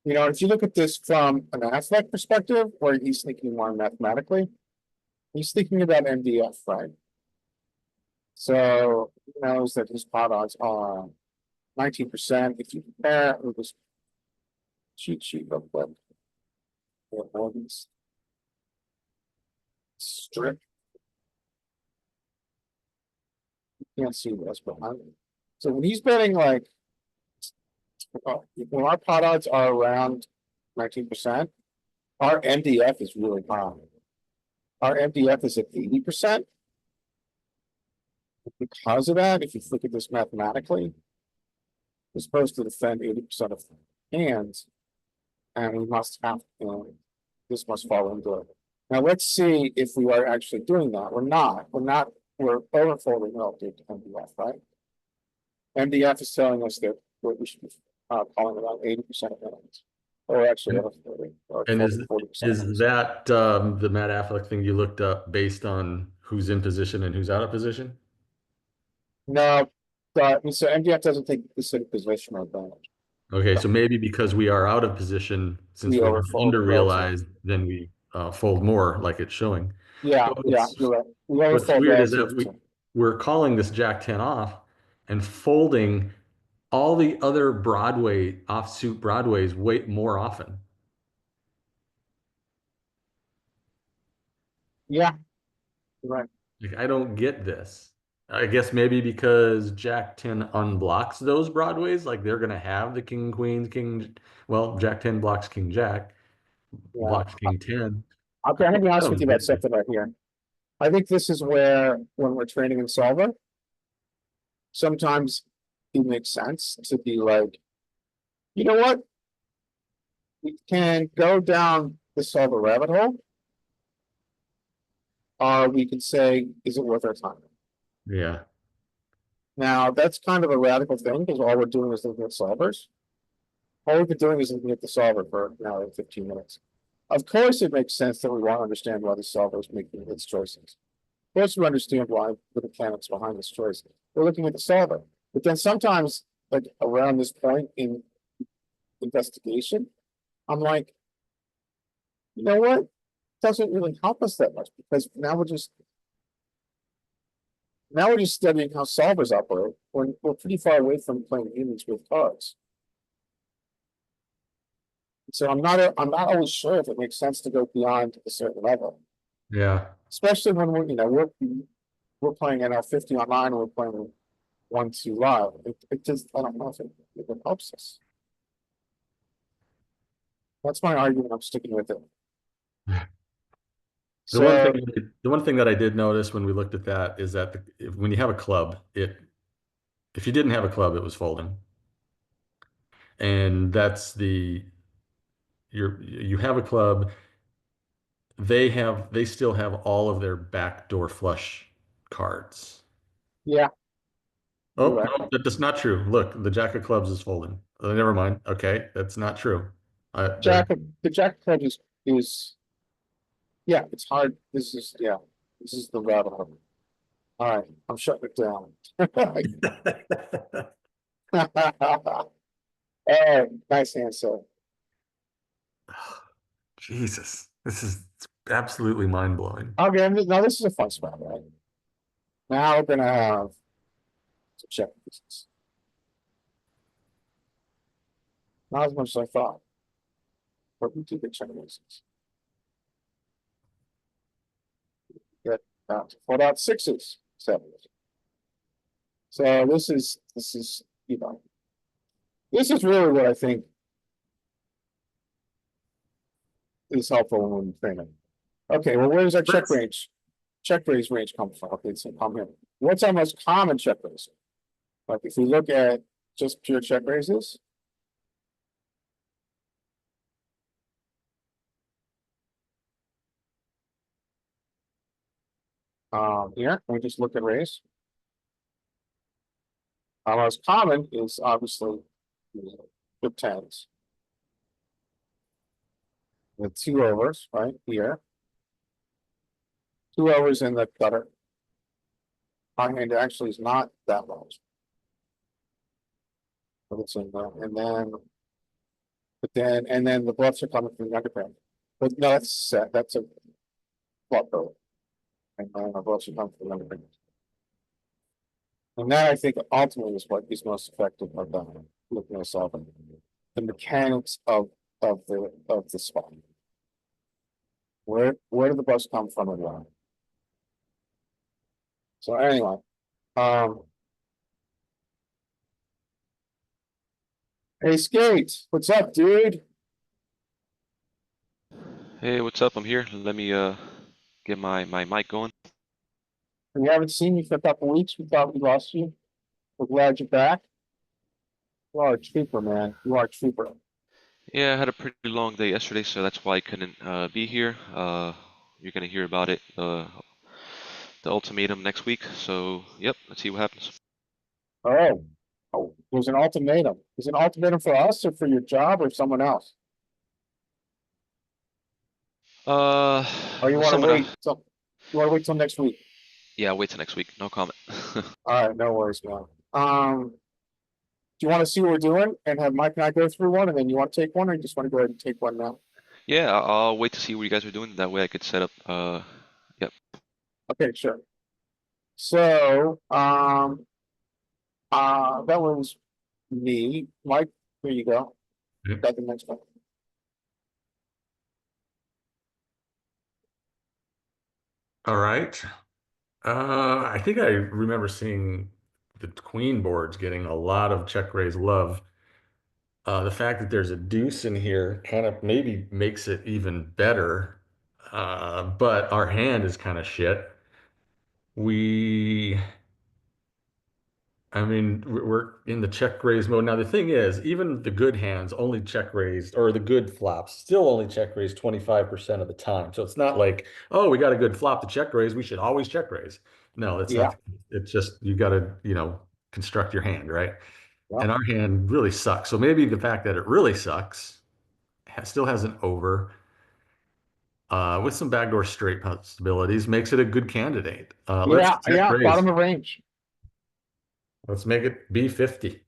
A: You know, if you look at this from an aspect perspective, where he's thinking more mathematically, he's thinking about MDF, right? So he knows that his pot odds are 19%. If you compare it with this cheat sheet real quick, or these strip, you can't see this, but so when he's betting like, when our pot odds are around 19%, our MDF is really high. Our MDF is at 80%. Because of that, if you look at this mathematically, we're supposed to defend 80% of hands, and we must have, this must fall into it. Now let's see if we are actually doing that. We're not. We're overfolding relative to MDF, right? MDF is telling us that what we should be calling about 80% of hands, or actually overfolding, or
B: And
A: 40% of
B: is
A: hands.
B: that the Matt Affleck thing you looked up based on who's in position and who's out of position?
A: No, so MDF doesn't take specific positional advantage.
B: Okay, so maybe because we are out of position, since
A: We
B: we're
A: overfold
B: under
A: relative.
B: realized, then we fold more like it's showing.
A: Yeah,
B: But
A: yeah, you're right. We
B: what's
A: overfold
B: weird is that
A: relative to.
B: we're calling this Jack 10 off and folding all the other Broadway offsuit Broadways way more often.
A: Yeah, you're right.
B: Like, I don't get this. I guess maybe because Jack 10 unblocks those Broadways, like they're gonna have the King Queen, King, well, Jack 10 blocks King Jack,
A: Yeah.
B: blocks King 10.
A: Okay, I'm gonna be
B: I
A: honest with you
B: don't
A: about
B: get this.
A: something right here. I think this is where, when we're training in solver, sometimes it makes sense to be like, you know what? We can go down the solver rabbit hole. Or we can say, is it worth our time?
B: Yeah.
A: Now, that's kind of a radical thing, because all we're doing is looking at solvers. All we've been doing is looking at the solver for an hour and 15 minutes. Of course, it makes sense that we want to understand why the solver is making its choices. Of course, we understand why the mechanics behind this choice. We're looking at the solver. But then sometimes, like around this point in investigation, I'm like, you know what? Doesn't really help us that much, because now we're just studying how solvers operate. We're pretty far away from playing humans with cards. So I'm not always sure if it makes sense to go beyond a certain level,
B: Yeah.
A: especially when we're playing NL50 online and we're playing 1-2 live. It just, I don't know if it helps us. That's my argument. I'm sticking with it. So
B: The one thing that I did notice when we looked at that is that when you have a club, if you didn't have a club, it was folding. And that's you have a club, they still have all of their backdoor flush cards.
A: yeah, you're
B: Oh,
A: right.
B: no, that's not true. Look, the Jack of clubs is folding. Never mind. Okay, that's not true.
A: The jack of clubs is, yeah, it's hard. This is the rabbit hole. All right, I'm shutting it down. All right, nice answer.
B: Jesus, this is absolutely mind blowing.
A: Okay, now this is a fun spot, right? Now we're gonna have to check pieces. Not as much as I thought, but we do get check pieces. Get out to 4.6s, 7s. So this is this is really what I think is helpful when we're training. Okay, well, where does our check raise range come from? Okay, so come here. What's our most common check raise? Like if we look at just pure check raises. Here, we just look at raise. Our most common is obviously the tens. With 2 overs, right here. 2 overs in the gutter. Our hand actually is not that large. But it's in there, and then the bluffs are coming from the underground. But no, that's set. That's a flop code. And then the bluffs are coming from the underground. And that I think ultimately is what is most effective about looking at solving the mechanics of the spot. Where do the bluffs come from and why? So anyway, hey Skate, what's up, dude?
C: Hey, what's up? I'm here. Let me get my mic going.
A: We haven't seen you for a couple weeks. We thought we lost you. We're glad you're back. You are a trooper, man. You are a trooper.
C: Yeah, I had a pretty long day yesterday, so that's why I couldn't be here. You're gonna hear about it, the ultimatum next week. So, yep, let's see what happens.
A: Oh, there's an ultimatum. Is it an ultimatum for us or for your job or someone else? Or you want to
C: Someone,
A: wait till next week?
C: yeah, wait till next week. No comment.
A: All right, no worries, man. Do you want to see what we're doing and have Mike and I go through one, and then you want to take one, or you just want to go ahead and take one now?
C: Yeah, I'll wait to see what you guys are doing. That way I could set up. Yep.
A: Okay, sure. So, that was me. Mike, here you go.
B: Yep.
A: Got the next one.
B: All right. I think I remember seeing the queen boards getting a lot of check raise love. The fact that there's a deuce in here kind of maybe makes it even better. But our hand is kind of shit. We, I mean, we're in the check raise mode. Now, the thing is, even the good hands only check raised, or the good flops still only check raise 25% of the time. So it's not like, oh, we got a good flop to check raise. We should always check raise. No, that's
A: Yeah,
B: not. It's just, you got to, construct your hand, right?
A: yeah,
B: And our hand really sucks. So maybe the fact that it really sucks still has an over with some backdoor straight possibilities makes it a good candidate. Let's check
A: yeah.
B: raise.
A: Bottom of range.
B: Let's make it B50.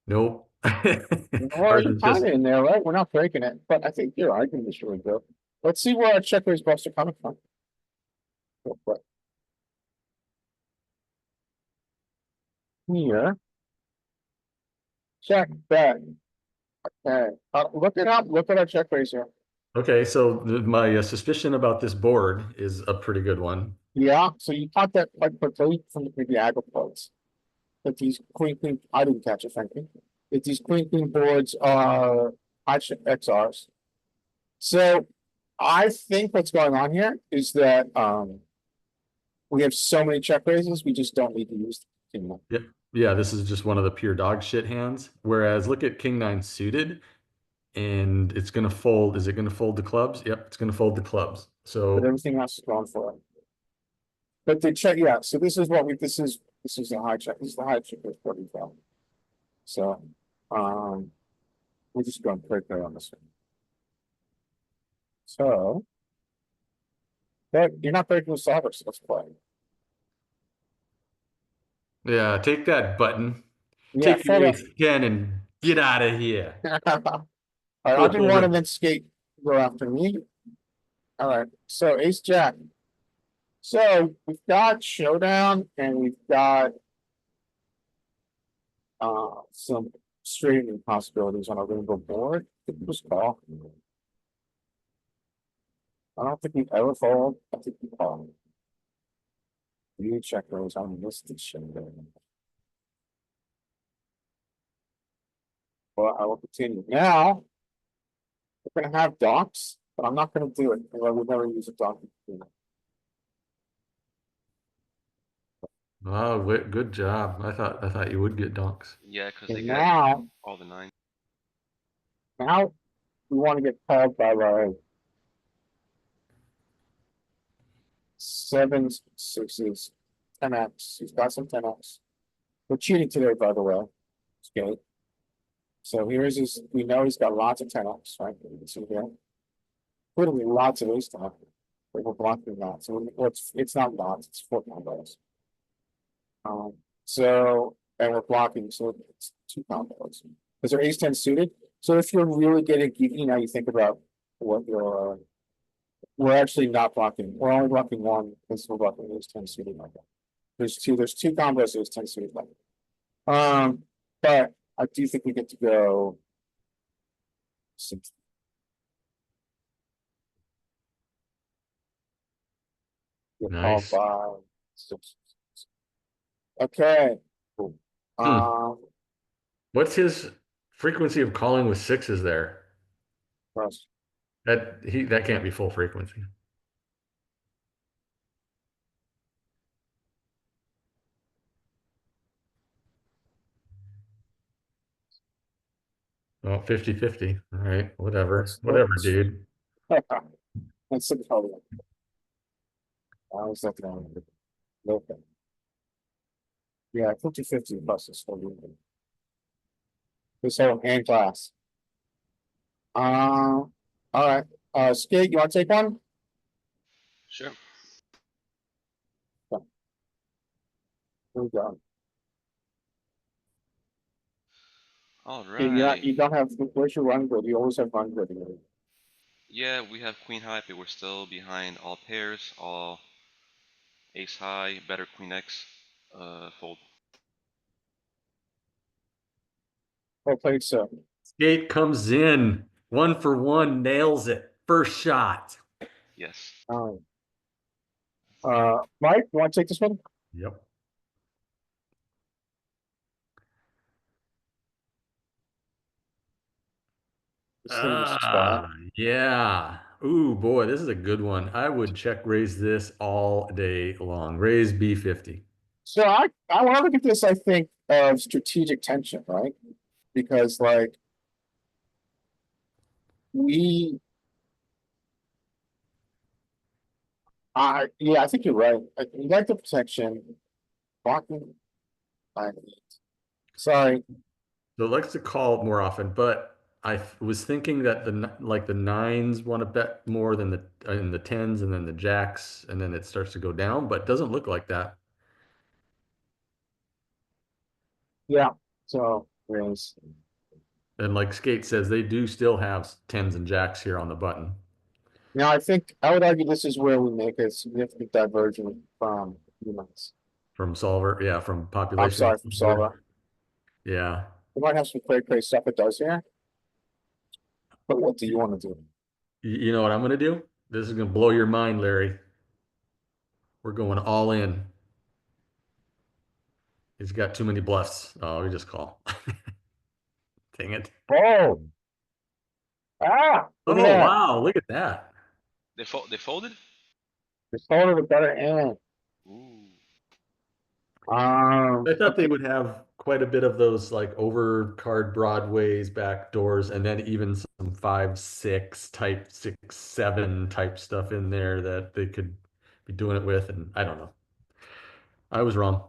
B: Nope.
A: Well,
B: Ours
A: you're
B: is
A: kind
B: just
A: of in there, right? We're not breaking it, but I think your argument is really good. Let's see where our check raise buffs are coming from. Real quick. Here, check back. Okay, look at our check raise here.
B: okay. So my suspicion about this board is a pretty good one.
A: Yeah, so you caught that quite quickly from the aggro points. That these queen, I didn't catch it, frankly. That these queen boards are high check XRs. So I think what's going on here is that we have so many check raises, we just don't need to use them.
B: Yeah. Yeah, this is just one of the pure dog shit hands. Whereas look at King 9 suited and it's going to fold. Is it going to fold the clubs? Yep, it's going to fold the clubs.
A: But
B: So
A: everything else is going for it. But the check, yeah, so this is the high check. This is the high check with 40 value. So, We're just going quickly on this one. So. But you're not breaking the solver, so let's play.
B: Yeah, take that button.
A: Yeah,
B: Take your
A: follow.
B: ace 10 and get out of here.
A: Alright, I'll
B: Flip
A: do one and
B: over.
A: then skate go after me. Alright, so ace jack. So we've got showdown and we've got some straightening possibilities on a rainbow board. I think it was call. I don't think we ever fold. I think we call. You check those. I missed this showdown. Well, I will continue. Now we're gonna have docks, but I'm not gonna do it because I would never use a dock.
B: Oh, good job. I thought you would get donks.
C: Yeah, because they
A: And
C: get
A: now,
C: all the nines.
A: now we want to get called by like sevens, sixes, 10x. He's got some 10x. We're cheating today, by the way. Okay. So here's his, we know he's got lots of 10x, right? You can see here. Literally lots of ace top. But we're blocking that. So it's not lots, it's 4 combos. So, and we're blocking, so it's 2 combos. Because they're ace 10 suited. So if you're really getting geeky, now you think about what you're, we're actually not blocking. We're only blocking one because we're blocking ace 10 suited like that. There's two combos ace 10 suited like that. But I do think we get to go. Six. We're called
B: Nice.
A: by six. Okay. Cool.
B: Hmm. What's his frequency of calling with sixes there?
A: First.
B: That can't be full frequency. Well, 50-50. All right, whatever. Whatever,
A: Let's
B: dude.
A: let's see how I was looking at it. Okay. Yeah, 50-50 buses for you. This whole hand class. All right. Skate, you want to take one?
C: Sure.
A: Here we go.
C: All
A: You
C: right.
A: don't have, where's your run grid? You always have run grid.
C: Yeah, we have queen high, but we're still behind all pairs, all ace high, better queen X, fold.
A: Oh, played so.
B: Skate comes in 1 for 1, nails it. First shot.
C: Yes.
A: Mike, you want to take this one?
B: Yep.
A: This thing is spot.
B: Yeah. Ooh, boy, this is a good one. I would check raise this all day long. Raise B50.
A: So I want to look at this, I think, of strategic tension, right? Because like we yeah, I think you're right. We like the protection. Blocking. I sorry.
B: So it likes to call more often, but was thinking that the nines want to bet more than the tens and then the jacks, and then it starts to go down, but it doesn't look like that.
A: Yeah. So raise.
B: And like Skate says, they do still have tens and jacks here on the button
A: Now I think I would argue this is where we make a significant diversion from humans.
B: from solver. Yeah, from
A: I'm
B: population.
A: sorry, from Solver.
B: Yeah.
A: We might have some crazy stuff it does here. But what do you want to do?
B: You know what I'm going to do? This is going to blow your mind, Larry. We're going all in. He's got too many bluffs. Oh, we just call. Dang it.
A: Oh, look at
B: Oh,
A: that.
B: wow. Look at that.
C: They folded?
A: It's totally a better hand.
C: Ooh.
B: I thought they
A: Okay.
B: would have quite a bit of those like over card broadways, back doors, and then even some 5-6 type 6-7 type stuff in there that they could be doing it with. And I don't know. I was wrong.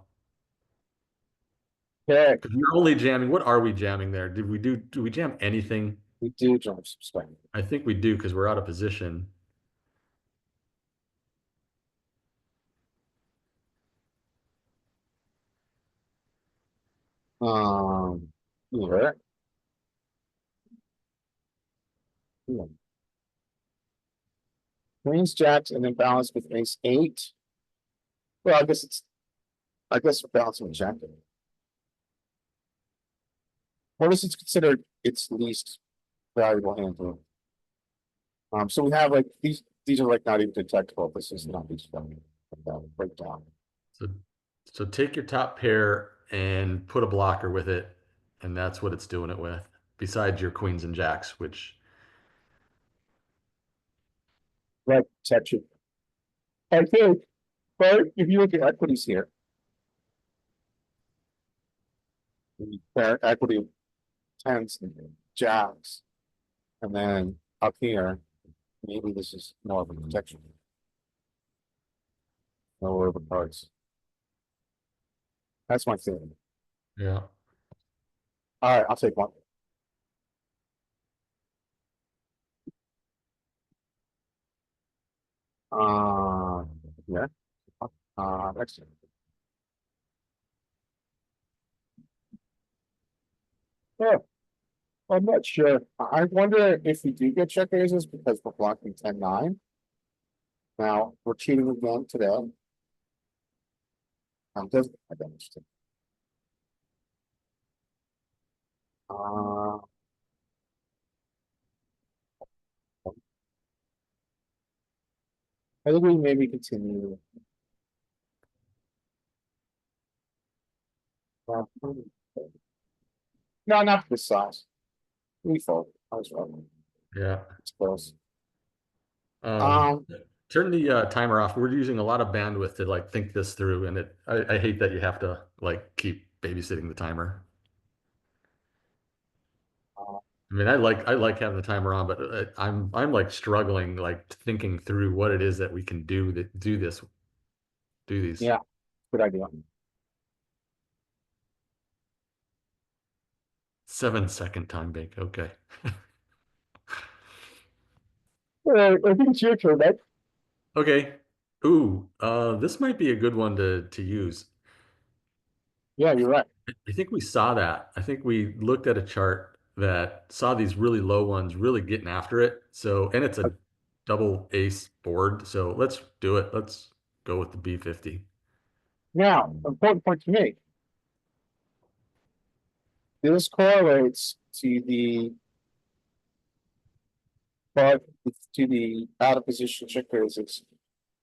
A: Okay,
B: Because we're only jamming. What are we jamming there? Do we jam anything?
A: we do jump some spring.
B: I think we do because we're out of position.
A: Yeah. Yeah. Queens, jacks, and then balance with ace eight. Well, I guess we're balancing with jack. What is it considered its least valuable hand to? So we have like these are like not even detectable. This is not least valuable. Breakdown.
B: So, so take your top pair and put a blocker with it, and that's what it's doing it with. Besides your queens and jacks, which
A: Right, protection. I think, but if you look at equities here, the equity of tens and jacks, and then up here, maybe this is more of a protection. Lower the cards. That's my feeling.
B: yeah.
A: All right, I'll take one. Yeah. Next. Yeah, I'm not sure. I wonder if we do get check raises because we're blocking 10-9. Now, we're cheating again today. Doesn't I don't understand. Uh, I think we maybe continue. No, not this size. We fold. I was wrong.
B: Yeah.
A: It's close.
B: Um, turn the timer off. We're using a lot of bandwidth to like think this through, and I hate that you have to like keep babysitting the timer.
A: Uh,
B: I mean, I like having the timer on, but I'm like struggling like thinking through what it is that we can do that do these.
A: yeah, good idea.
B: 7-second time bank. Okay.
A: I think it's your turn, right?
B: Okay. Ooh, this might be a good one to use.
A: Yeah, you're right.
B: I think we saw that. I think we looked at a chart that saw these really low ones really getting after it. So, and it's a double ace board. So let's do it. Let's go with the B50.
A: Now, important point to me. This correlates to the but to the out of position check raises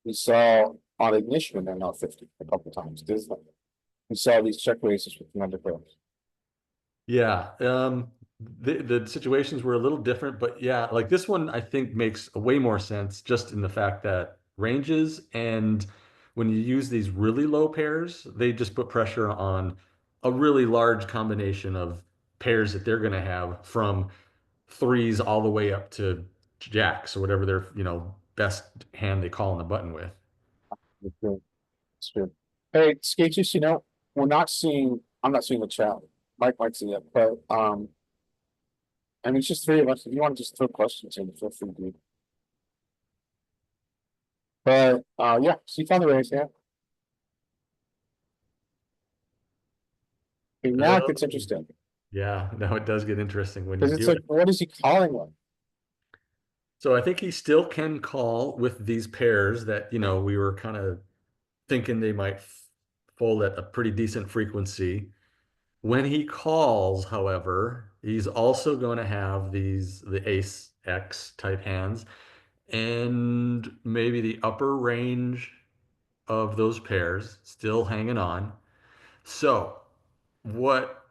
A: we saw on ignition and not 50 a couple times. We saw these check raises with the undercarriage.
B: Yeah. The situations were a little different, but yeah, like this one I think makes way more sense just in the fact that ranges and when you use these really low pairs, they just put pressure on a really large combination of pairs that they're going to have from threes all the way up to jacks or whatever their, best hand they call on the button with.
A: It's good. Hey, Skates, we're not seeing, I'm not seeing the chat. Mike might see it, but I mean, it's just three of us. If you want to just throw questions in, feel free to. But yeah, so you found the raise, yeah. Okay, now it gets interesting.
B: Yeah, no, it does get interesting when you
A: Because it's
B: do
A: like,
B: it.
A: what is he calling one?
B: So I think he still can call with these pairs that, we were kind of thinking they might fold at a pretty decent frequency. When he calls, however, he's also going to have the ace X type hands and maybe the upper range of those pairs still hanging on. So, what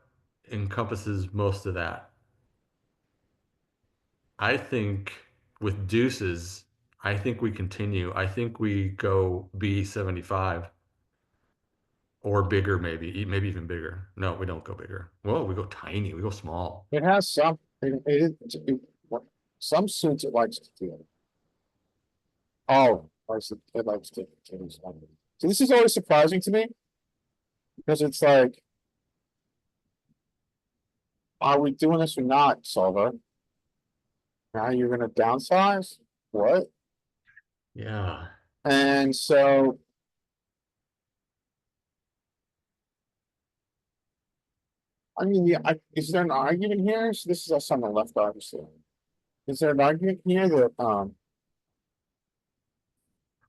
B: encompasses most of that? I think with deuces, I think we continue. I think we go B75 or bigger, maybe even bigger. No, we don't go bigger. Well, we go tiny, we go small.
A: It has some, some suits it likes to do. Oh, it likes to. So this is always surprising to me. Because it's like, Are we doing this or not, solver? Now you're gonna downsize? What?
B: Yeah.
A: And so. I mean, yeah, is there an argument here? So this is us on the left, obviously. Is there an argument here that,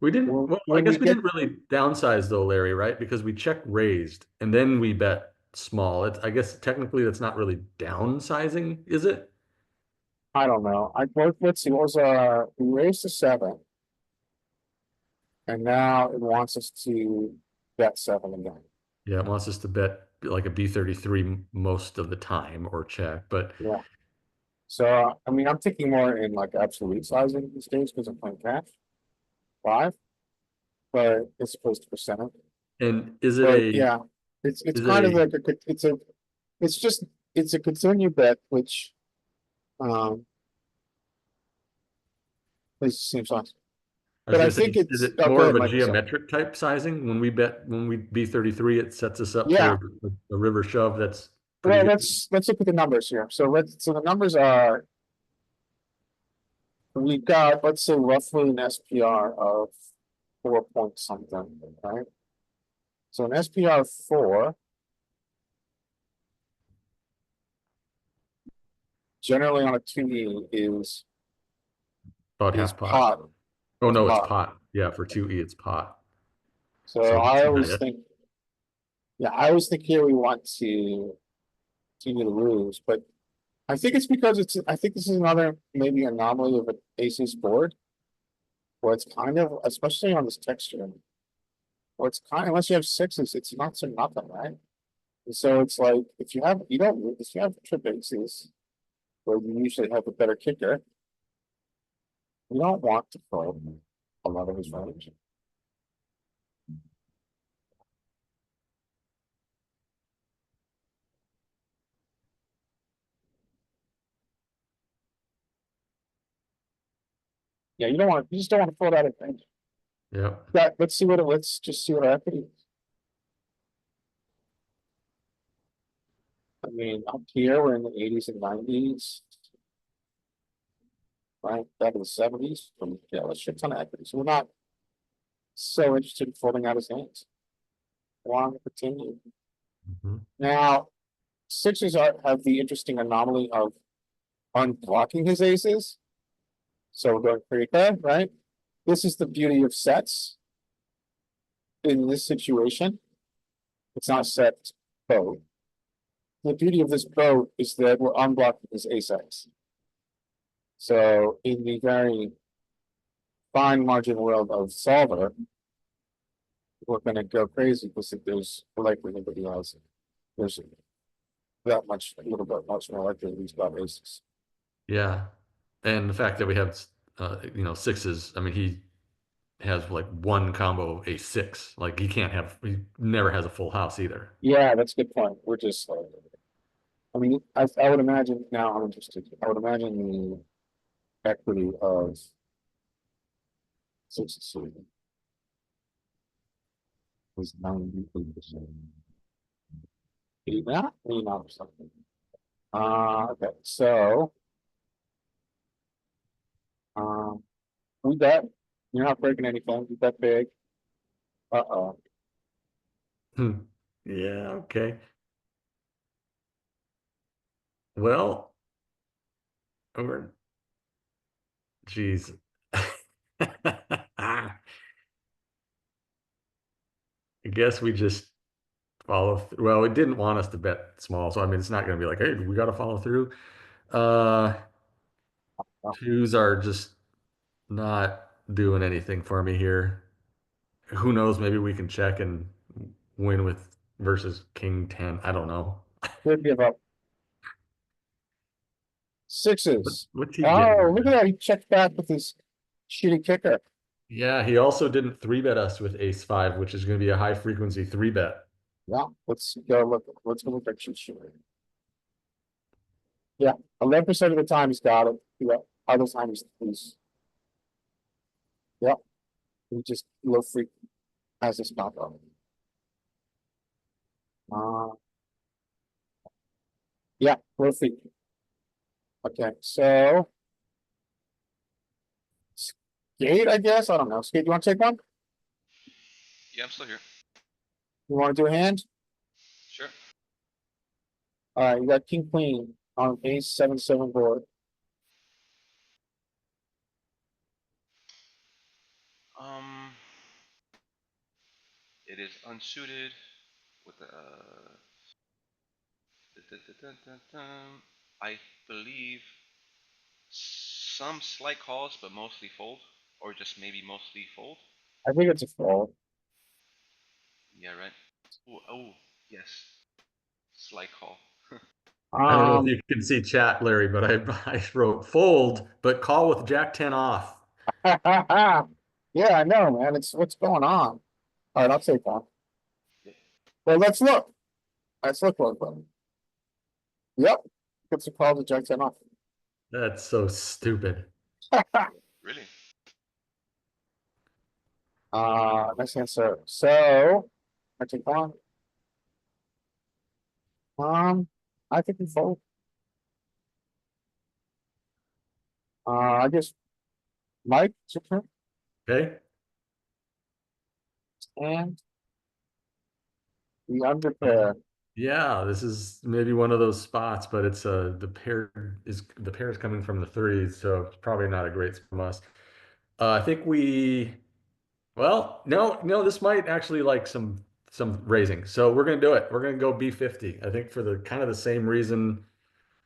B: We didn't, well, I
A: when we
B: guess we
A: get,
B: didn't really downsize though, Larry, right? Because we check raised and then we bet small. I guess technically that's not really downsizing, is it?
A: I don't know, let's see, what was, we raised to 7. And now it wants us to bet 7 again.
B: Yeah, it wants us to bet like a B33 most of the time or check, but
A: Yeah. So, I mean, I'm thinking more in like absolute sizing these days because I'm playing cash. 5, but it's supposed to percent.
B: and is it
A: But
B: a
A: yeah, it's
B: is it
A: kind of
B: a
A: like it's just, it's a continue bet, which, um, is the same size.
B: I was
A: But I
B: gonna say,
A: think
B: is
A: it's,
B: it
A: oh, go
B: more of
A: ahead,
B: a
A: Michael, sorry.
B: geometric type sizing when we bet when we B33, it sets us up
A: Yeah,
B: for a river shove that's pretty
A: well,
B: good.
A: let's look at the numbers here. So the numbers are, we've got, let's say roughly an SPR of 4 point something, right? So an SPR 4, generally on a 2E
B: About
A: is
B: half pot.
A: pot,
B: Oh no, it's
A: pot.
B: pot. Yeah, for 2E it's pot.
A: So
B: So
A: I
B: that's
A: always
B: nice.
A: think, yeah, I always think here we want to continue to lose, but I think it's because I think this is another maybe anomaly of an aces board, where it's kind of, especially on this texture, where it's kind of, unless you have 6s, it's not so nothing, right? And so it's like, if you have trip aces, where you usually have a better kicker, you don't want to fold a lot of his range. Yeah, you just don't want to fold out of range.
B: Yeah.
A: Yeah, let's just see what our equity is. I mean, up here, we're in the 80s and 90s. Right, back in the 70s, from, yeah, a shit ton of equity. So we're not so interested in folding out his hands. We want to continue.
B: Mhm.
A: Now, have the interesting anomaly of unblocking his aces. So we're going pretty good, right? This is the beauty of sets. In this situation, it's not set boat. The beauty of this boat is that we're unblocking his ace X. So in the very fine margin world of solver, we're gonna go crazy because if there's likely nobody else. There's that much, a little bit much more likely to lose about aces.
B: Yeah. And the fact that we have sixes, I mean he has like one combo of a 6. Like he never has a full house either.
A: Yeah, that's a good point. We're just like, I mean, I would imagine, now I'm interested, I would imagine the equity of 6 was 93%. 89 or something. Okay, so, um, we bet, you're not breaking anything, we bet big. Uh-oh,
B: Hmm. Yeah, okay. Well, we're geez. I guess we just follow through. Well, it didn't want us to bet small, so I mean it's not gonna be like, hey, we gotta follow through. Uh
A: oh,
B: twos are just not doing anything for me here. Who knows? Maybe we can check and win with versus King 10. I don't know.
A: could give up.
B: What,
A: 6s.
B: what's he getting
A: Oh,
B: in
A: look at
B: there?
A: that, he checked back with his shitty kicker.
B: Yeah, he also didn't 3-bet us with ace 5, which is going to be a high frequency 3-bet.
A: Yeah, let's go look at cheat sheet. Yeah, 11% of the time he's got it. Yeah, other times yeah, he just low freak has his pop up. Uh, Yeah, perfect. Okay, so. Skate, I guess. I don't know. Skate, you want to take one?
C: Yeah, I'm still here.
A: You want to do a hand?
C: Sure.
A: All right, you got king queen on ace 7-7 board.
C: It is unsuited with the I believe some slight calls, but mostly fold, or just maybe mostly fold.
A: I think it's a fold.
C: Yeah, right. Oh, yes. Slight call.
B: I don't know if
A: Um,
B: you can see chat, Larry, but I wrote fold, but call with Jack 10 off.
A: yeah, I know, man. It's what's going on. All right, I'll take one.
C: Yeah.
A: Well, let's look. Let's look, Yep, gets a call to Jack 10 off.
B: That's so stupid.
C: Really?
A: Nice answer. So, I take one. I think we fold. I just Mike, it's your turn.
B: Okay.
A: And the under pair.
B: Yeah, this is maybe one of those spots, but it's the pair is coming from the threes, so it's probably not a great spot from us. I think no, this might actually like some raising. So we're gonna do it. We're gonna go B50. I think for the kind of the same reason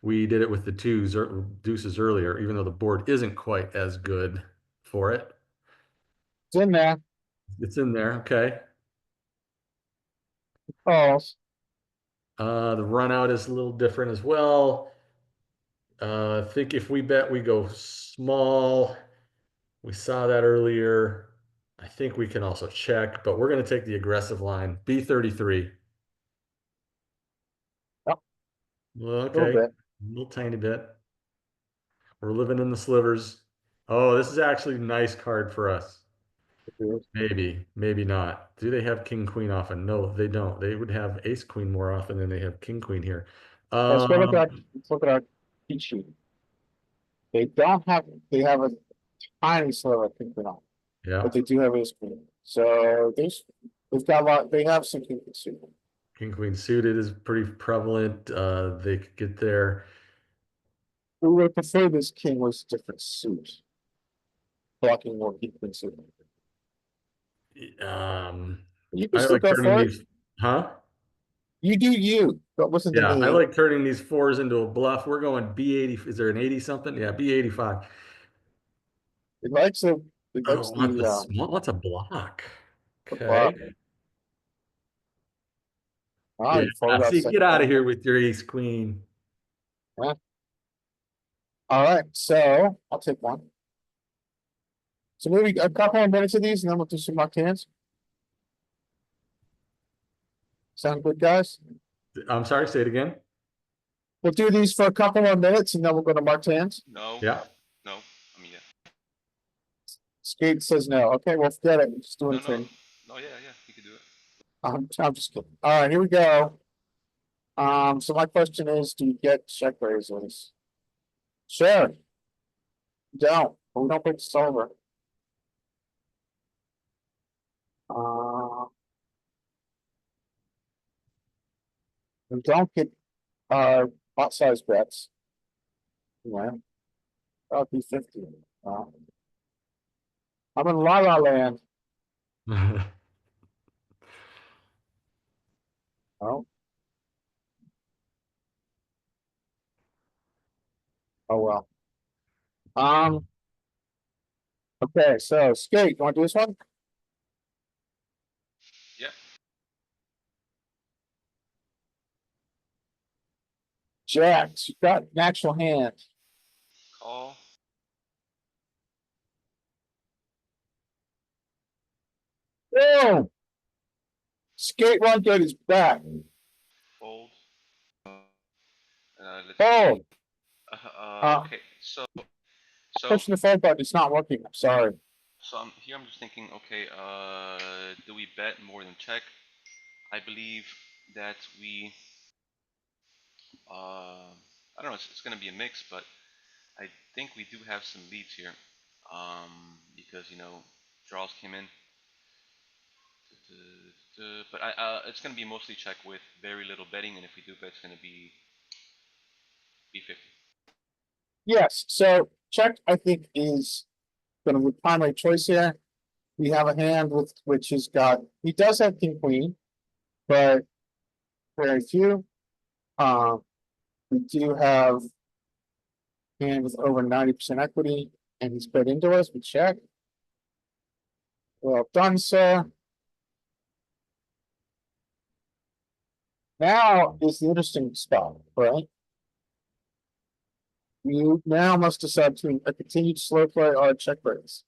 B: we did it with the twos or deuces earlier, even though the board isn't quite as good for it.
A: It's in there.
B: It's in there. Okay.
A: Calls.
B: The run out is a little different as well. I think if we bet, we go small. We saw that earlier. I think we can also check, but we're going to take the aggressive line. B33.
A: Yep,
B: Well,
A: a little
B: okay.
A: bit.
B: A little tiny bit. We're living in the slivers. Oh, this is actually a nice card for us. Maybe, maybe not. Do they have king queen often? No, they don't. They would have ace queen more often than they have king queen here.
A: Let's go look
B: Um,
A: at let's look at our cheat sheet. They don't have they have a tiny sliver of pink on,
B: yeah,
A: but they do have ace queen. So they've got a lot. They have some king suit.
B: king queen suited is pretty prevalent. They could get there.
A: We would prefer this king was different suit, blocking more king queen suit.
B: Um,
A: You can
B: I
A: still
B: like
A: go
B: turning
A: for it.
B: these, huh?
A: You do you. Don't listen to
B: Yeah, I
A: me.
B: like turning these fours into a bluff. We're going B80. Is there an 80 something? Yeah, B85.
A: It likes the it
B: Oh,
A: likes
B: wants a small, wants a block.
A: the block.
B: Okay.
A: Ah,
B: Yeah,
A: you fold out
B: see, get
A: second
B: out of
A: time.
B: here with your ace queen.
A: Yeah. All right, so I'll take one. So maybe a couple more minutes of these, and then we'll do some mock hands. Sound good, guys?
B: I'm sorry, say it again.
A: We'll do these for a couple more minutes, and then we'll go to marked hands.
C: No.
B: Yeah.
C: No. I mean, yeah.
A: Skate says no. Okay, well, forget it. We're just doing
C: No,
A: a
C: no.
A: thing.
C: No, yeah, yeah. You can do it.
A: I'm just kidding. All right, here we go. So my question is, do you get check raises? Sure. Don't. But we don't break this over. Uh, we don't get pot size bets. Yeah, that'll be 50. I'm in La La Land. Oh, oh well. Um, okay, so skate, you want to do this one?
C: Yeah.
A: Jacks, you got an actual hand.
C: Call.
A: Boom! Skate run good is back.
C: Fold. Let's
A: Oh,
C: see.
A: uh,
C: Okay. So
A: pushing the fold button, it's not working. I'm sorry.
C: here I'm just thinking, okay, do we bet more than check? I believe that we I don't know. It's going to be a mix, but I think we do have some leads here. Because draws came in. But it's going to be mostly check with very little betting, and if we do bet, it's going to be B50.
A: Yes, so check, I think, is gonna be primary choice here. We have a hand with, which has got, he does have king queen, but very few. We do have hand with over 90% equity, and he's bet into us, we check. Well done, sir. Now is the interesting spot, right? You now must decide between a continued slow play or a check raise.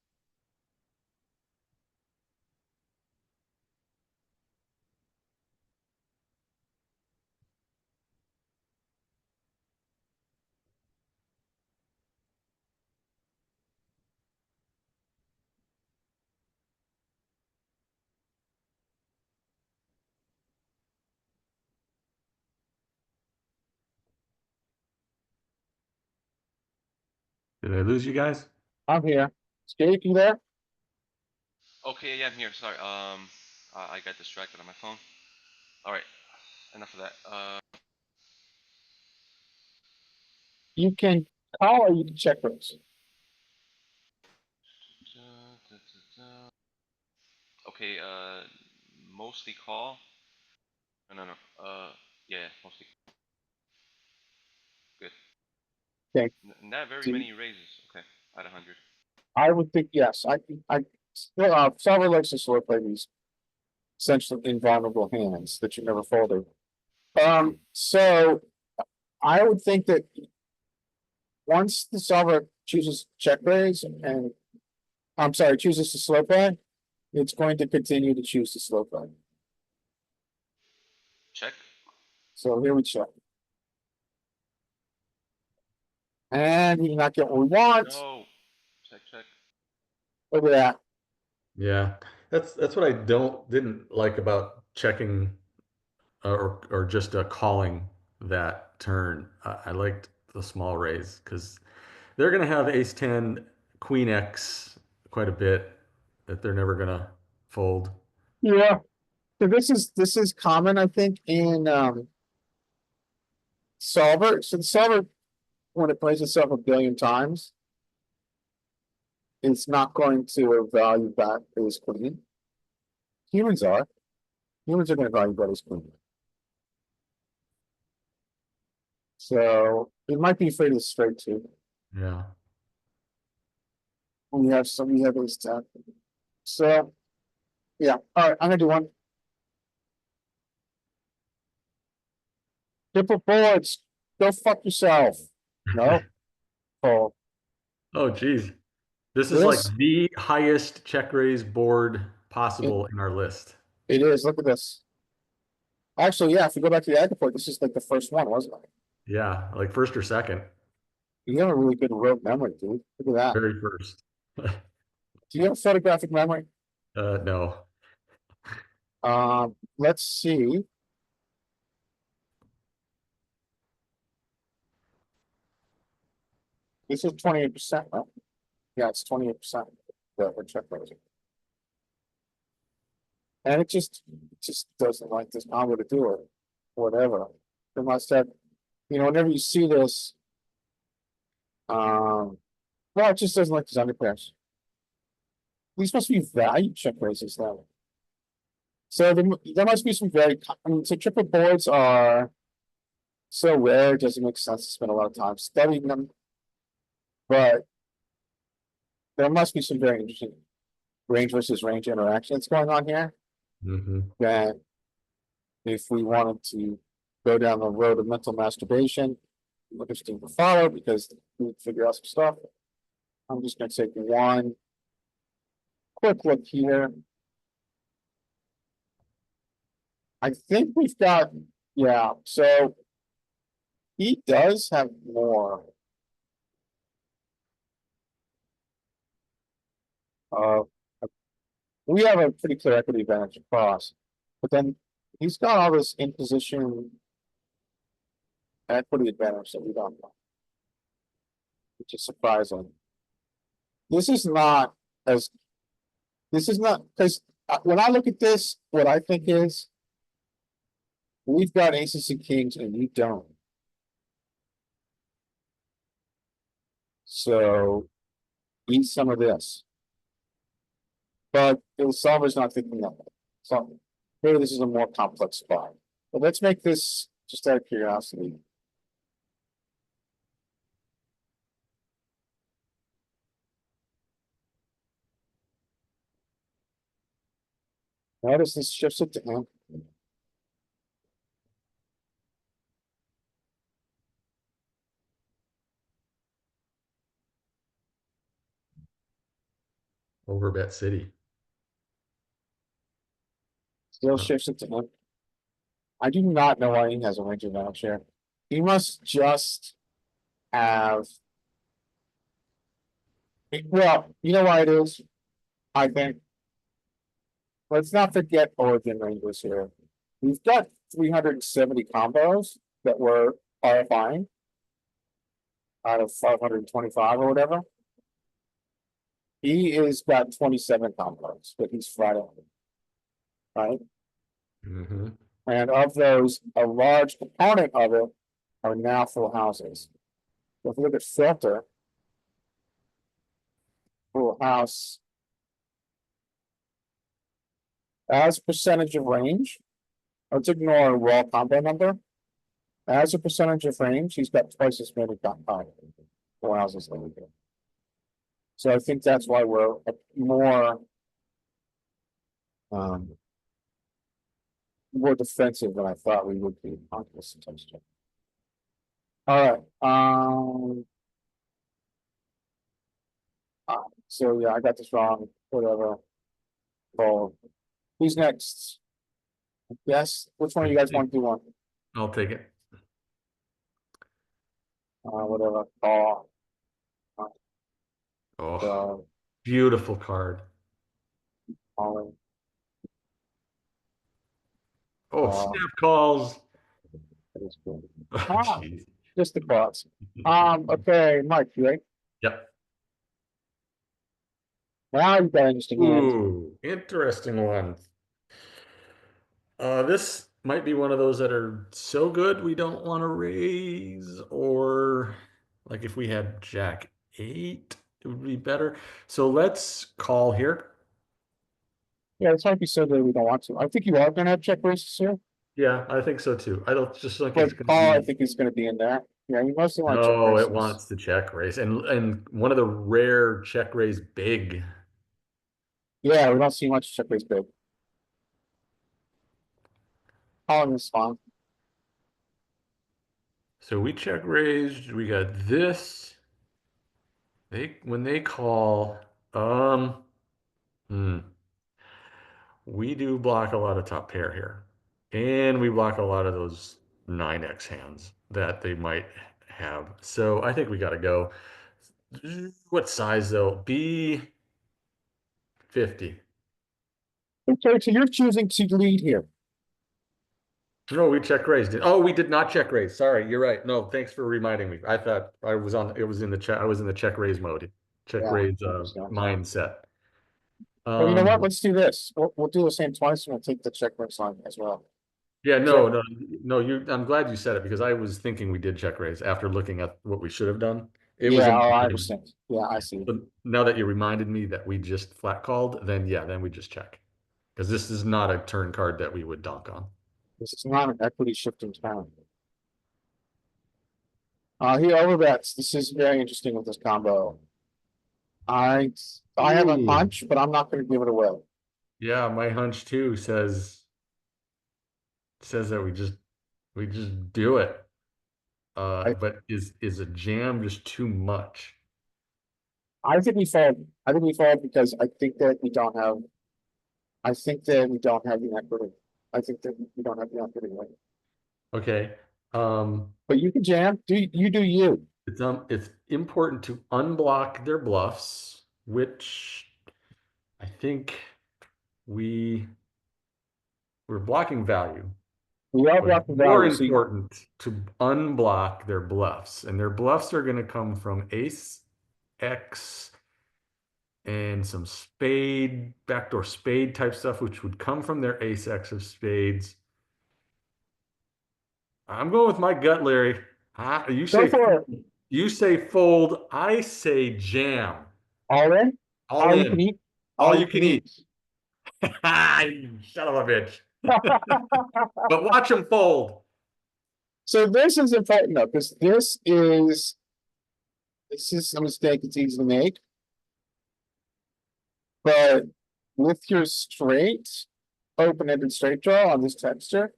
B: Did I lose you guys?
A: I'm here. Skate, you there?
C: Okay, yeah, I'm here. Sorry. I got distracted on my phone. All right, enough of that.
A: You can call or you can check raise.
C: Okay, mostly call. No. Yeah, mostly. Good.
A: Okay.
C: Not very
A: Do-
C: many raises. Okay, at 100.
A: I would think yes. Solver likes to slow play these essentially invulnerable hands that you never folded. So I would think that once the solver chooses check raise and I'm sorry, chooses to slow play, it's going to continue to choose to slow play.
C: Check.
A: So here we check. And we did not get what we want.
C: No. Check.
A: Look at that.
B: Yeah, that's what I didn't like about checking or just calling that turn. I liked the small raise because they're going to have ace 10, queen X quite a bit that they're never going to fold.
A: Yeah. So this is common, I think, in solver. So the solver, when it plays itself a billion times, it's not going to value back ace queen. Humans are. Humans are going to value that ace queen. So it might be afraid of straight too.
B: Yeah.
A: We have ace 10. So yeah, all right, I'm gonna do one. Triple boards, go fuck yourself. No. Oh,
B: Oh, geez. This is like
A: this
B: the highest check raise board
A: it,
B: possible in our list.
A: it is. Look at this. Actually, yeah, if we go back to the ag report, this is like the first one, wasn't it?
B: Yeah, like first or second.
A: You have a really good rote memory, dude. Look at that.
B: Very first.
A: Do you have photographic memory?
B: No.
A: Let's see. This is 28%, right? Yeah, it's 28%. The check raising. And it just doesn't like this. I'm gonna do it. Whatever. It must have, whenever you see this, well, it just doesn't like these underpairs. These must be value check raises though. So there must be some so triple boards are so rare, it doesn't make sense to spend a lot of time studying them. But there must be some very interesting range versus range interactions going on here
B: Hmm.
A: that if we wanted to go down the road of mental masturbation, interesting to follow because we would figure out some stuff. I'm just gonna take one quick look here. I think we've got, yeah, so he does have more. Uh, we have a pretty clear equity advantage across, but then he's got all this imposition equity advantage that we don't know, which is surprising. This is not as, this is not, because when I look at this, what I think is we've got aces and kings and you don't. So eat some of this. But the solver's not thinking of it. So maybe this is a more complex spot. But let's make this just out of curiosity. Notice this shifts it to him.
B: Over Bet City.
A: Still shifts it to him. I do not know why he has a range advantage here. He must just have. Well, you know why it is? I think. Let's not forget origin ranges here. We've got 370 combos that were RFIing out of 525 or whatever. He is got 27 combos that he's flat on. Right?
B: Mm-hmm.
A: And of those, a large component of it are now full houses. So if you look at filter, full house, as percentage of range, let's ignore raw combo number. As a percentage of range, he's got twice as many full houses than we do. So I think that's why we're more more defensive than I thought we would be on this texture. All right. So yeah, I got this wrong. Whatever. Oh, who's next? Yes. Which one of you guys want to do one?
B: I'll take it.
A: Whatever. Oh.
B: Oh, beautiful card.
A: Calling.
B: Oh, snap calls.
A: That is good.
B: Oh,
A: Ah,
B: jeez.
A: just the cards. Okay, Mike, you ready?
B: Yep.
A: Now you've got interesting hands.
B: Ooh, interesting one. This might be one of those that are so good we don't want to raise, or like if we had Jack 8, it would be better. So let's call here.
A: Yeah, this might be so good we don't want to. I think you are gonna have check raises here,
B: Yeah, I think so too. I don't just think
A: but
B: it's going to
A: call I
B: be.
A: think is gonna be in there. Yeah, you mostly want check
B: No, it
A: raises.
B: wants to check raise, and one of the rare check raise big.
A: Yeah, we don't see much check raise big. Calling is fine.
B: So we check raised. We got this. When they call, hmm, we do block a lot of top pair here, and we block a lot of those 9x hands that they might have. So I think we got to go. What size though? B 50.
A: Okay, so you're choosing to lead here.
B: No, we check raised. Oh, we did not check raise. Sorry, you're right. No, thanks for reminding me. I thought I was on. It was in the check. I was in the check raise mode. Check
A: Yeah,
B: raise
A: understand.
B: mindset.
A: Well, you know what?
B: Um,
A: Let's do this. We'll do the same twice. We'll take the check raise line as well.
B: yeah,
A: Check.
B: no. I'm glad you said it because I was thinking we did check raise after looking at what we should have done. It was
A: Yeah,
B: a.
A: oh, I understand. Yeah, I see.
B: But now that you reminded me that we just flat called, then yeah, then we just check because this is not a turn card that we would donk on.
A: This is not an equity shifting town. He overbets. This is very interesting with this combo. I have a
B: Ooh.
A: hunch, but I'm not going to give it away.
B: Yeah, my hunch too says that we just do it.
A: I,
B: But is a jam just too much?
A: I think we fold. I think we fold because I think that we don't have. I think that we don't have the equity. I think that we don't have the equity. Right?
B: Okay.
A: But you can jam. Do you?
B: It's important to unblock their bluffs, which I think we're blocking value.
A: We are
B: But
A: blocking
B: more
A: value. See,
B: important to unblock their bluffs, and their bluffs are going to come from ace X and some spade, backdoor spade type stuff, which would come from their ace X of spades. I'm going with my gut, Larry. You
A: go
B: say
A: for it.
B: you say fold, I say jam.
A: All in.
B: All
A: All you can
B: in.
A: eat. All
B: All
A: you
B: you
A: can
B: can
A: eat.
B: eat. Son of a bitch. But watch them fold.
A: So this is important though, because this is a mistake it's easy to make. But with your straight, open-ended straight draw on this texture,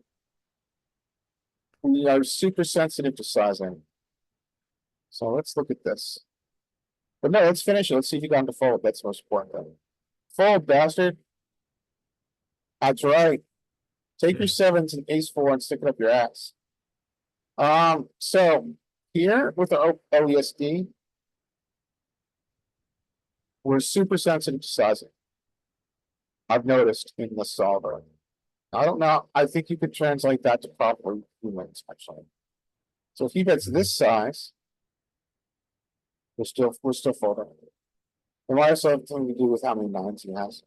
A: we are super sensitive to sizing. So let's look at this. But no, let's finish it. Let's see if you got him to fold. That's the most important thing. Fold, bastard. That's right. Take your sevens and ace four and stick it up your ass. So here with the OESD, we're super sensitive to sizing. I've noticed in the solver. I don't know. I think you could translate that to proper humans, actually. So if he bets this size, we're still folding. It might also have something to do with how many nines he has.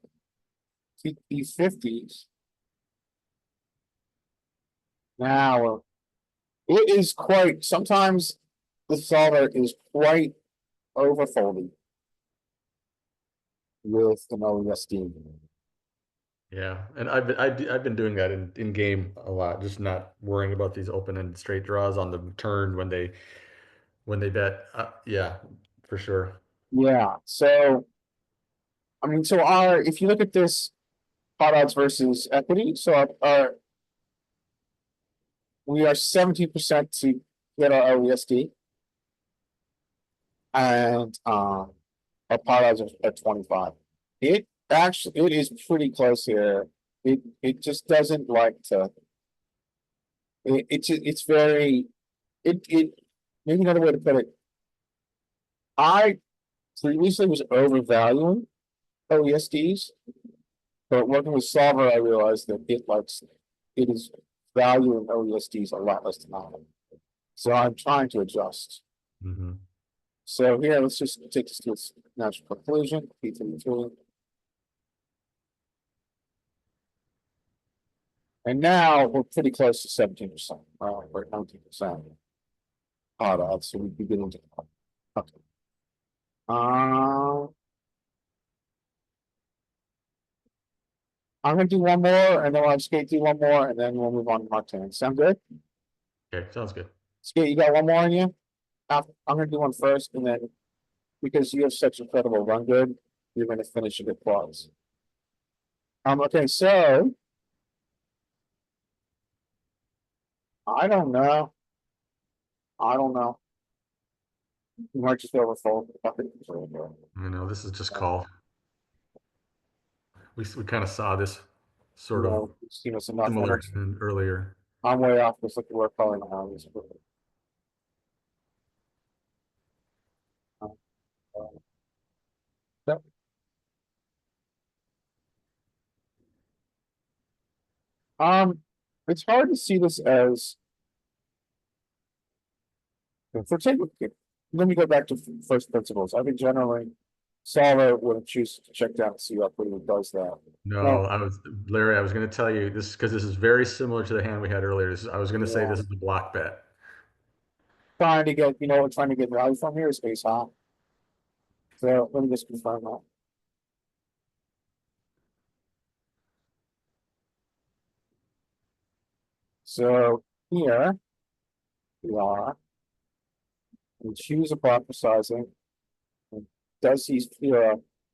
A: He 50s. Now it is quite sometimes the solver is quite overfolding with an OESD.
B: Yeah, and I've been doing that in game a lot, just not worrying about these open and straight draws on the turn when they bet. Yeah, for sure.
A: Yeah. So I mean, so our if you look at this pot odds versus equity, so our we are 70% to get our OESD, and our pot odds are 25. It is pretty close here. It just doesn't like to. It's very it maybe another way to put it. I previously was overvaluing OESDs, but working with Solver, I realized that it is valuing OESDs a lot less than I am. So I'm trying to adjust.
B: Hmm.
A: So here, let's just take this to its natural conclusion. P33. And now we're pretty close to 17%. We're at 19%. Hot odds, so we'd be getting to. Okay. I'm gonna do one more, and then we'll have Skate do one more, and then we'll move on to Mark 10. Sound good?
B: Okay, sounds good.
A: Skate, you got one more on you? I'm gonna do one first, and then because you have such incredible run good, you're gonna finish a good clause. Okay, so I don't know. I don't know. You might just overfold.
B: You know, this is just call. We kind of saw this
A: You
B: sort of
A: know, you've seen us enough.
B: similar earlier.
A: I'm way off this. Look at we're calling now. Yep. It's hard to see this as if we're taking. Let me go back to first principles. I think generally, solver would choose to check down and see how quickly it does that.
B: No, Larry, I was going to tell you this because this is very similar to the hand we had earlier. I was going to say
A: Yeah.
B: this is a block bet.
A: Trying to get, we're trying to get value from here is ace high. So let me just confirm that. So here we are. We choose a block for sizing. Does he's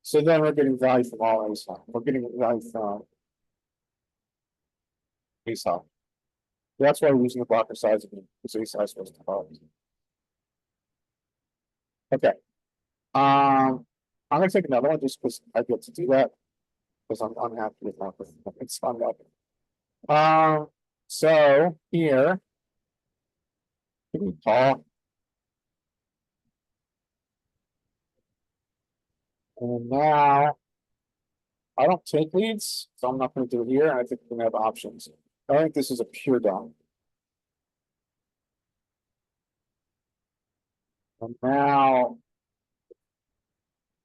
A: so then we're getting value from all ace high. We're getting value from ace high. That's why we're using the blocker sizing because ace high is supposed to follow. Okay. I'm gonna take another one just because I get to do that because I'm unhappy with my performance on that. So here we call. And now I don't take leads, so I'm not going to do it here. I think we're going to have options. I think this is a pure dom. And now.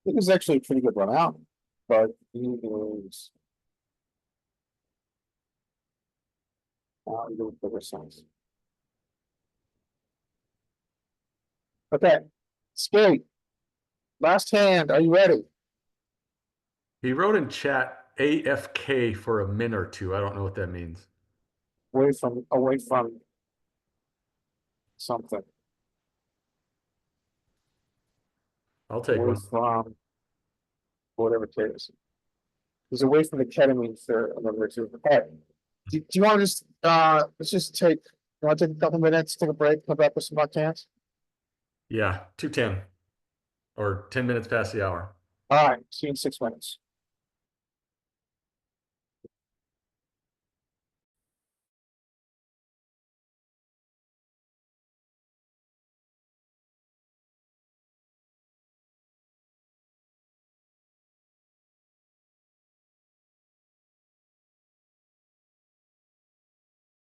A: It is actually a pretty good run out, but he is. Now you do bigger size. Okay, skate. Last hand, are you ready?
B: He wrote in chat AFK for a min or two. I don't know what that means.
A: Away from something.
B: I'll take
A: Away
B: one.
A: from whatever it is. He's away from the ketamine for a number two. All right. Do you want to just let's just take you want to take a couple minutes, take a break, come back with some hot cans?
B: Yeah, 2:10 or 10 minutes past the hour.
A: All right, see you in 6 minutes.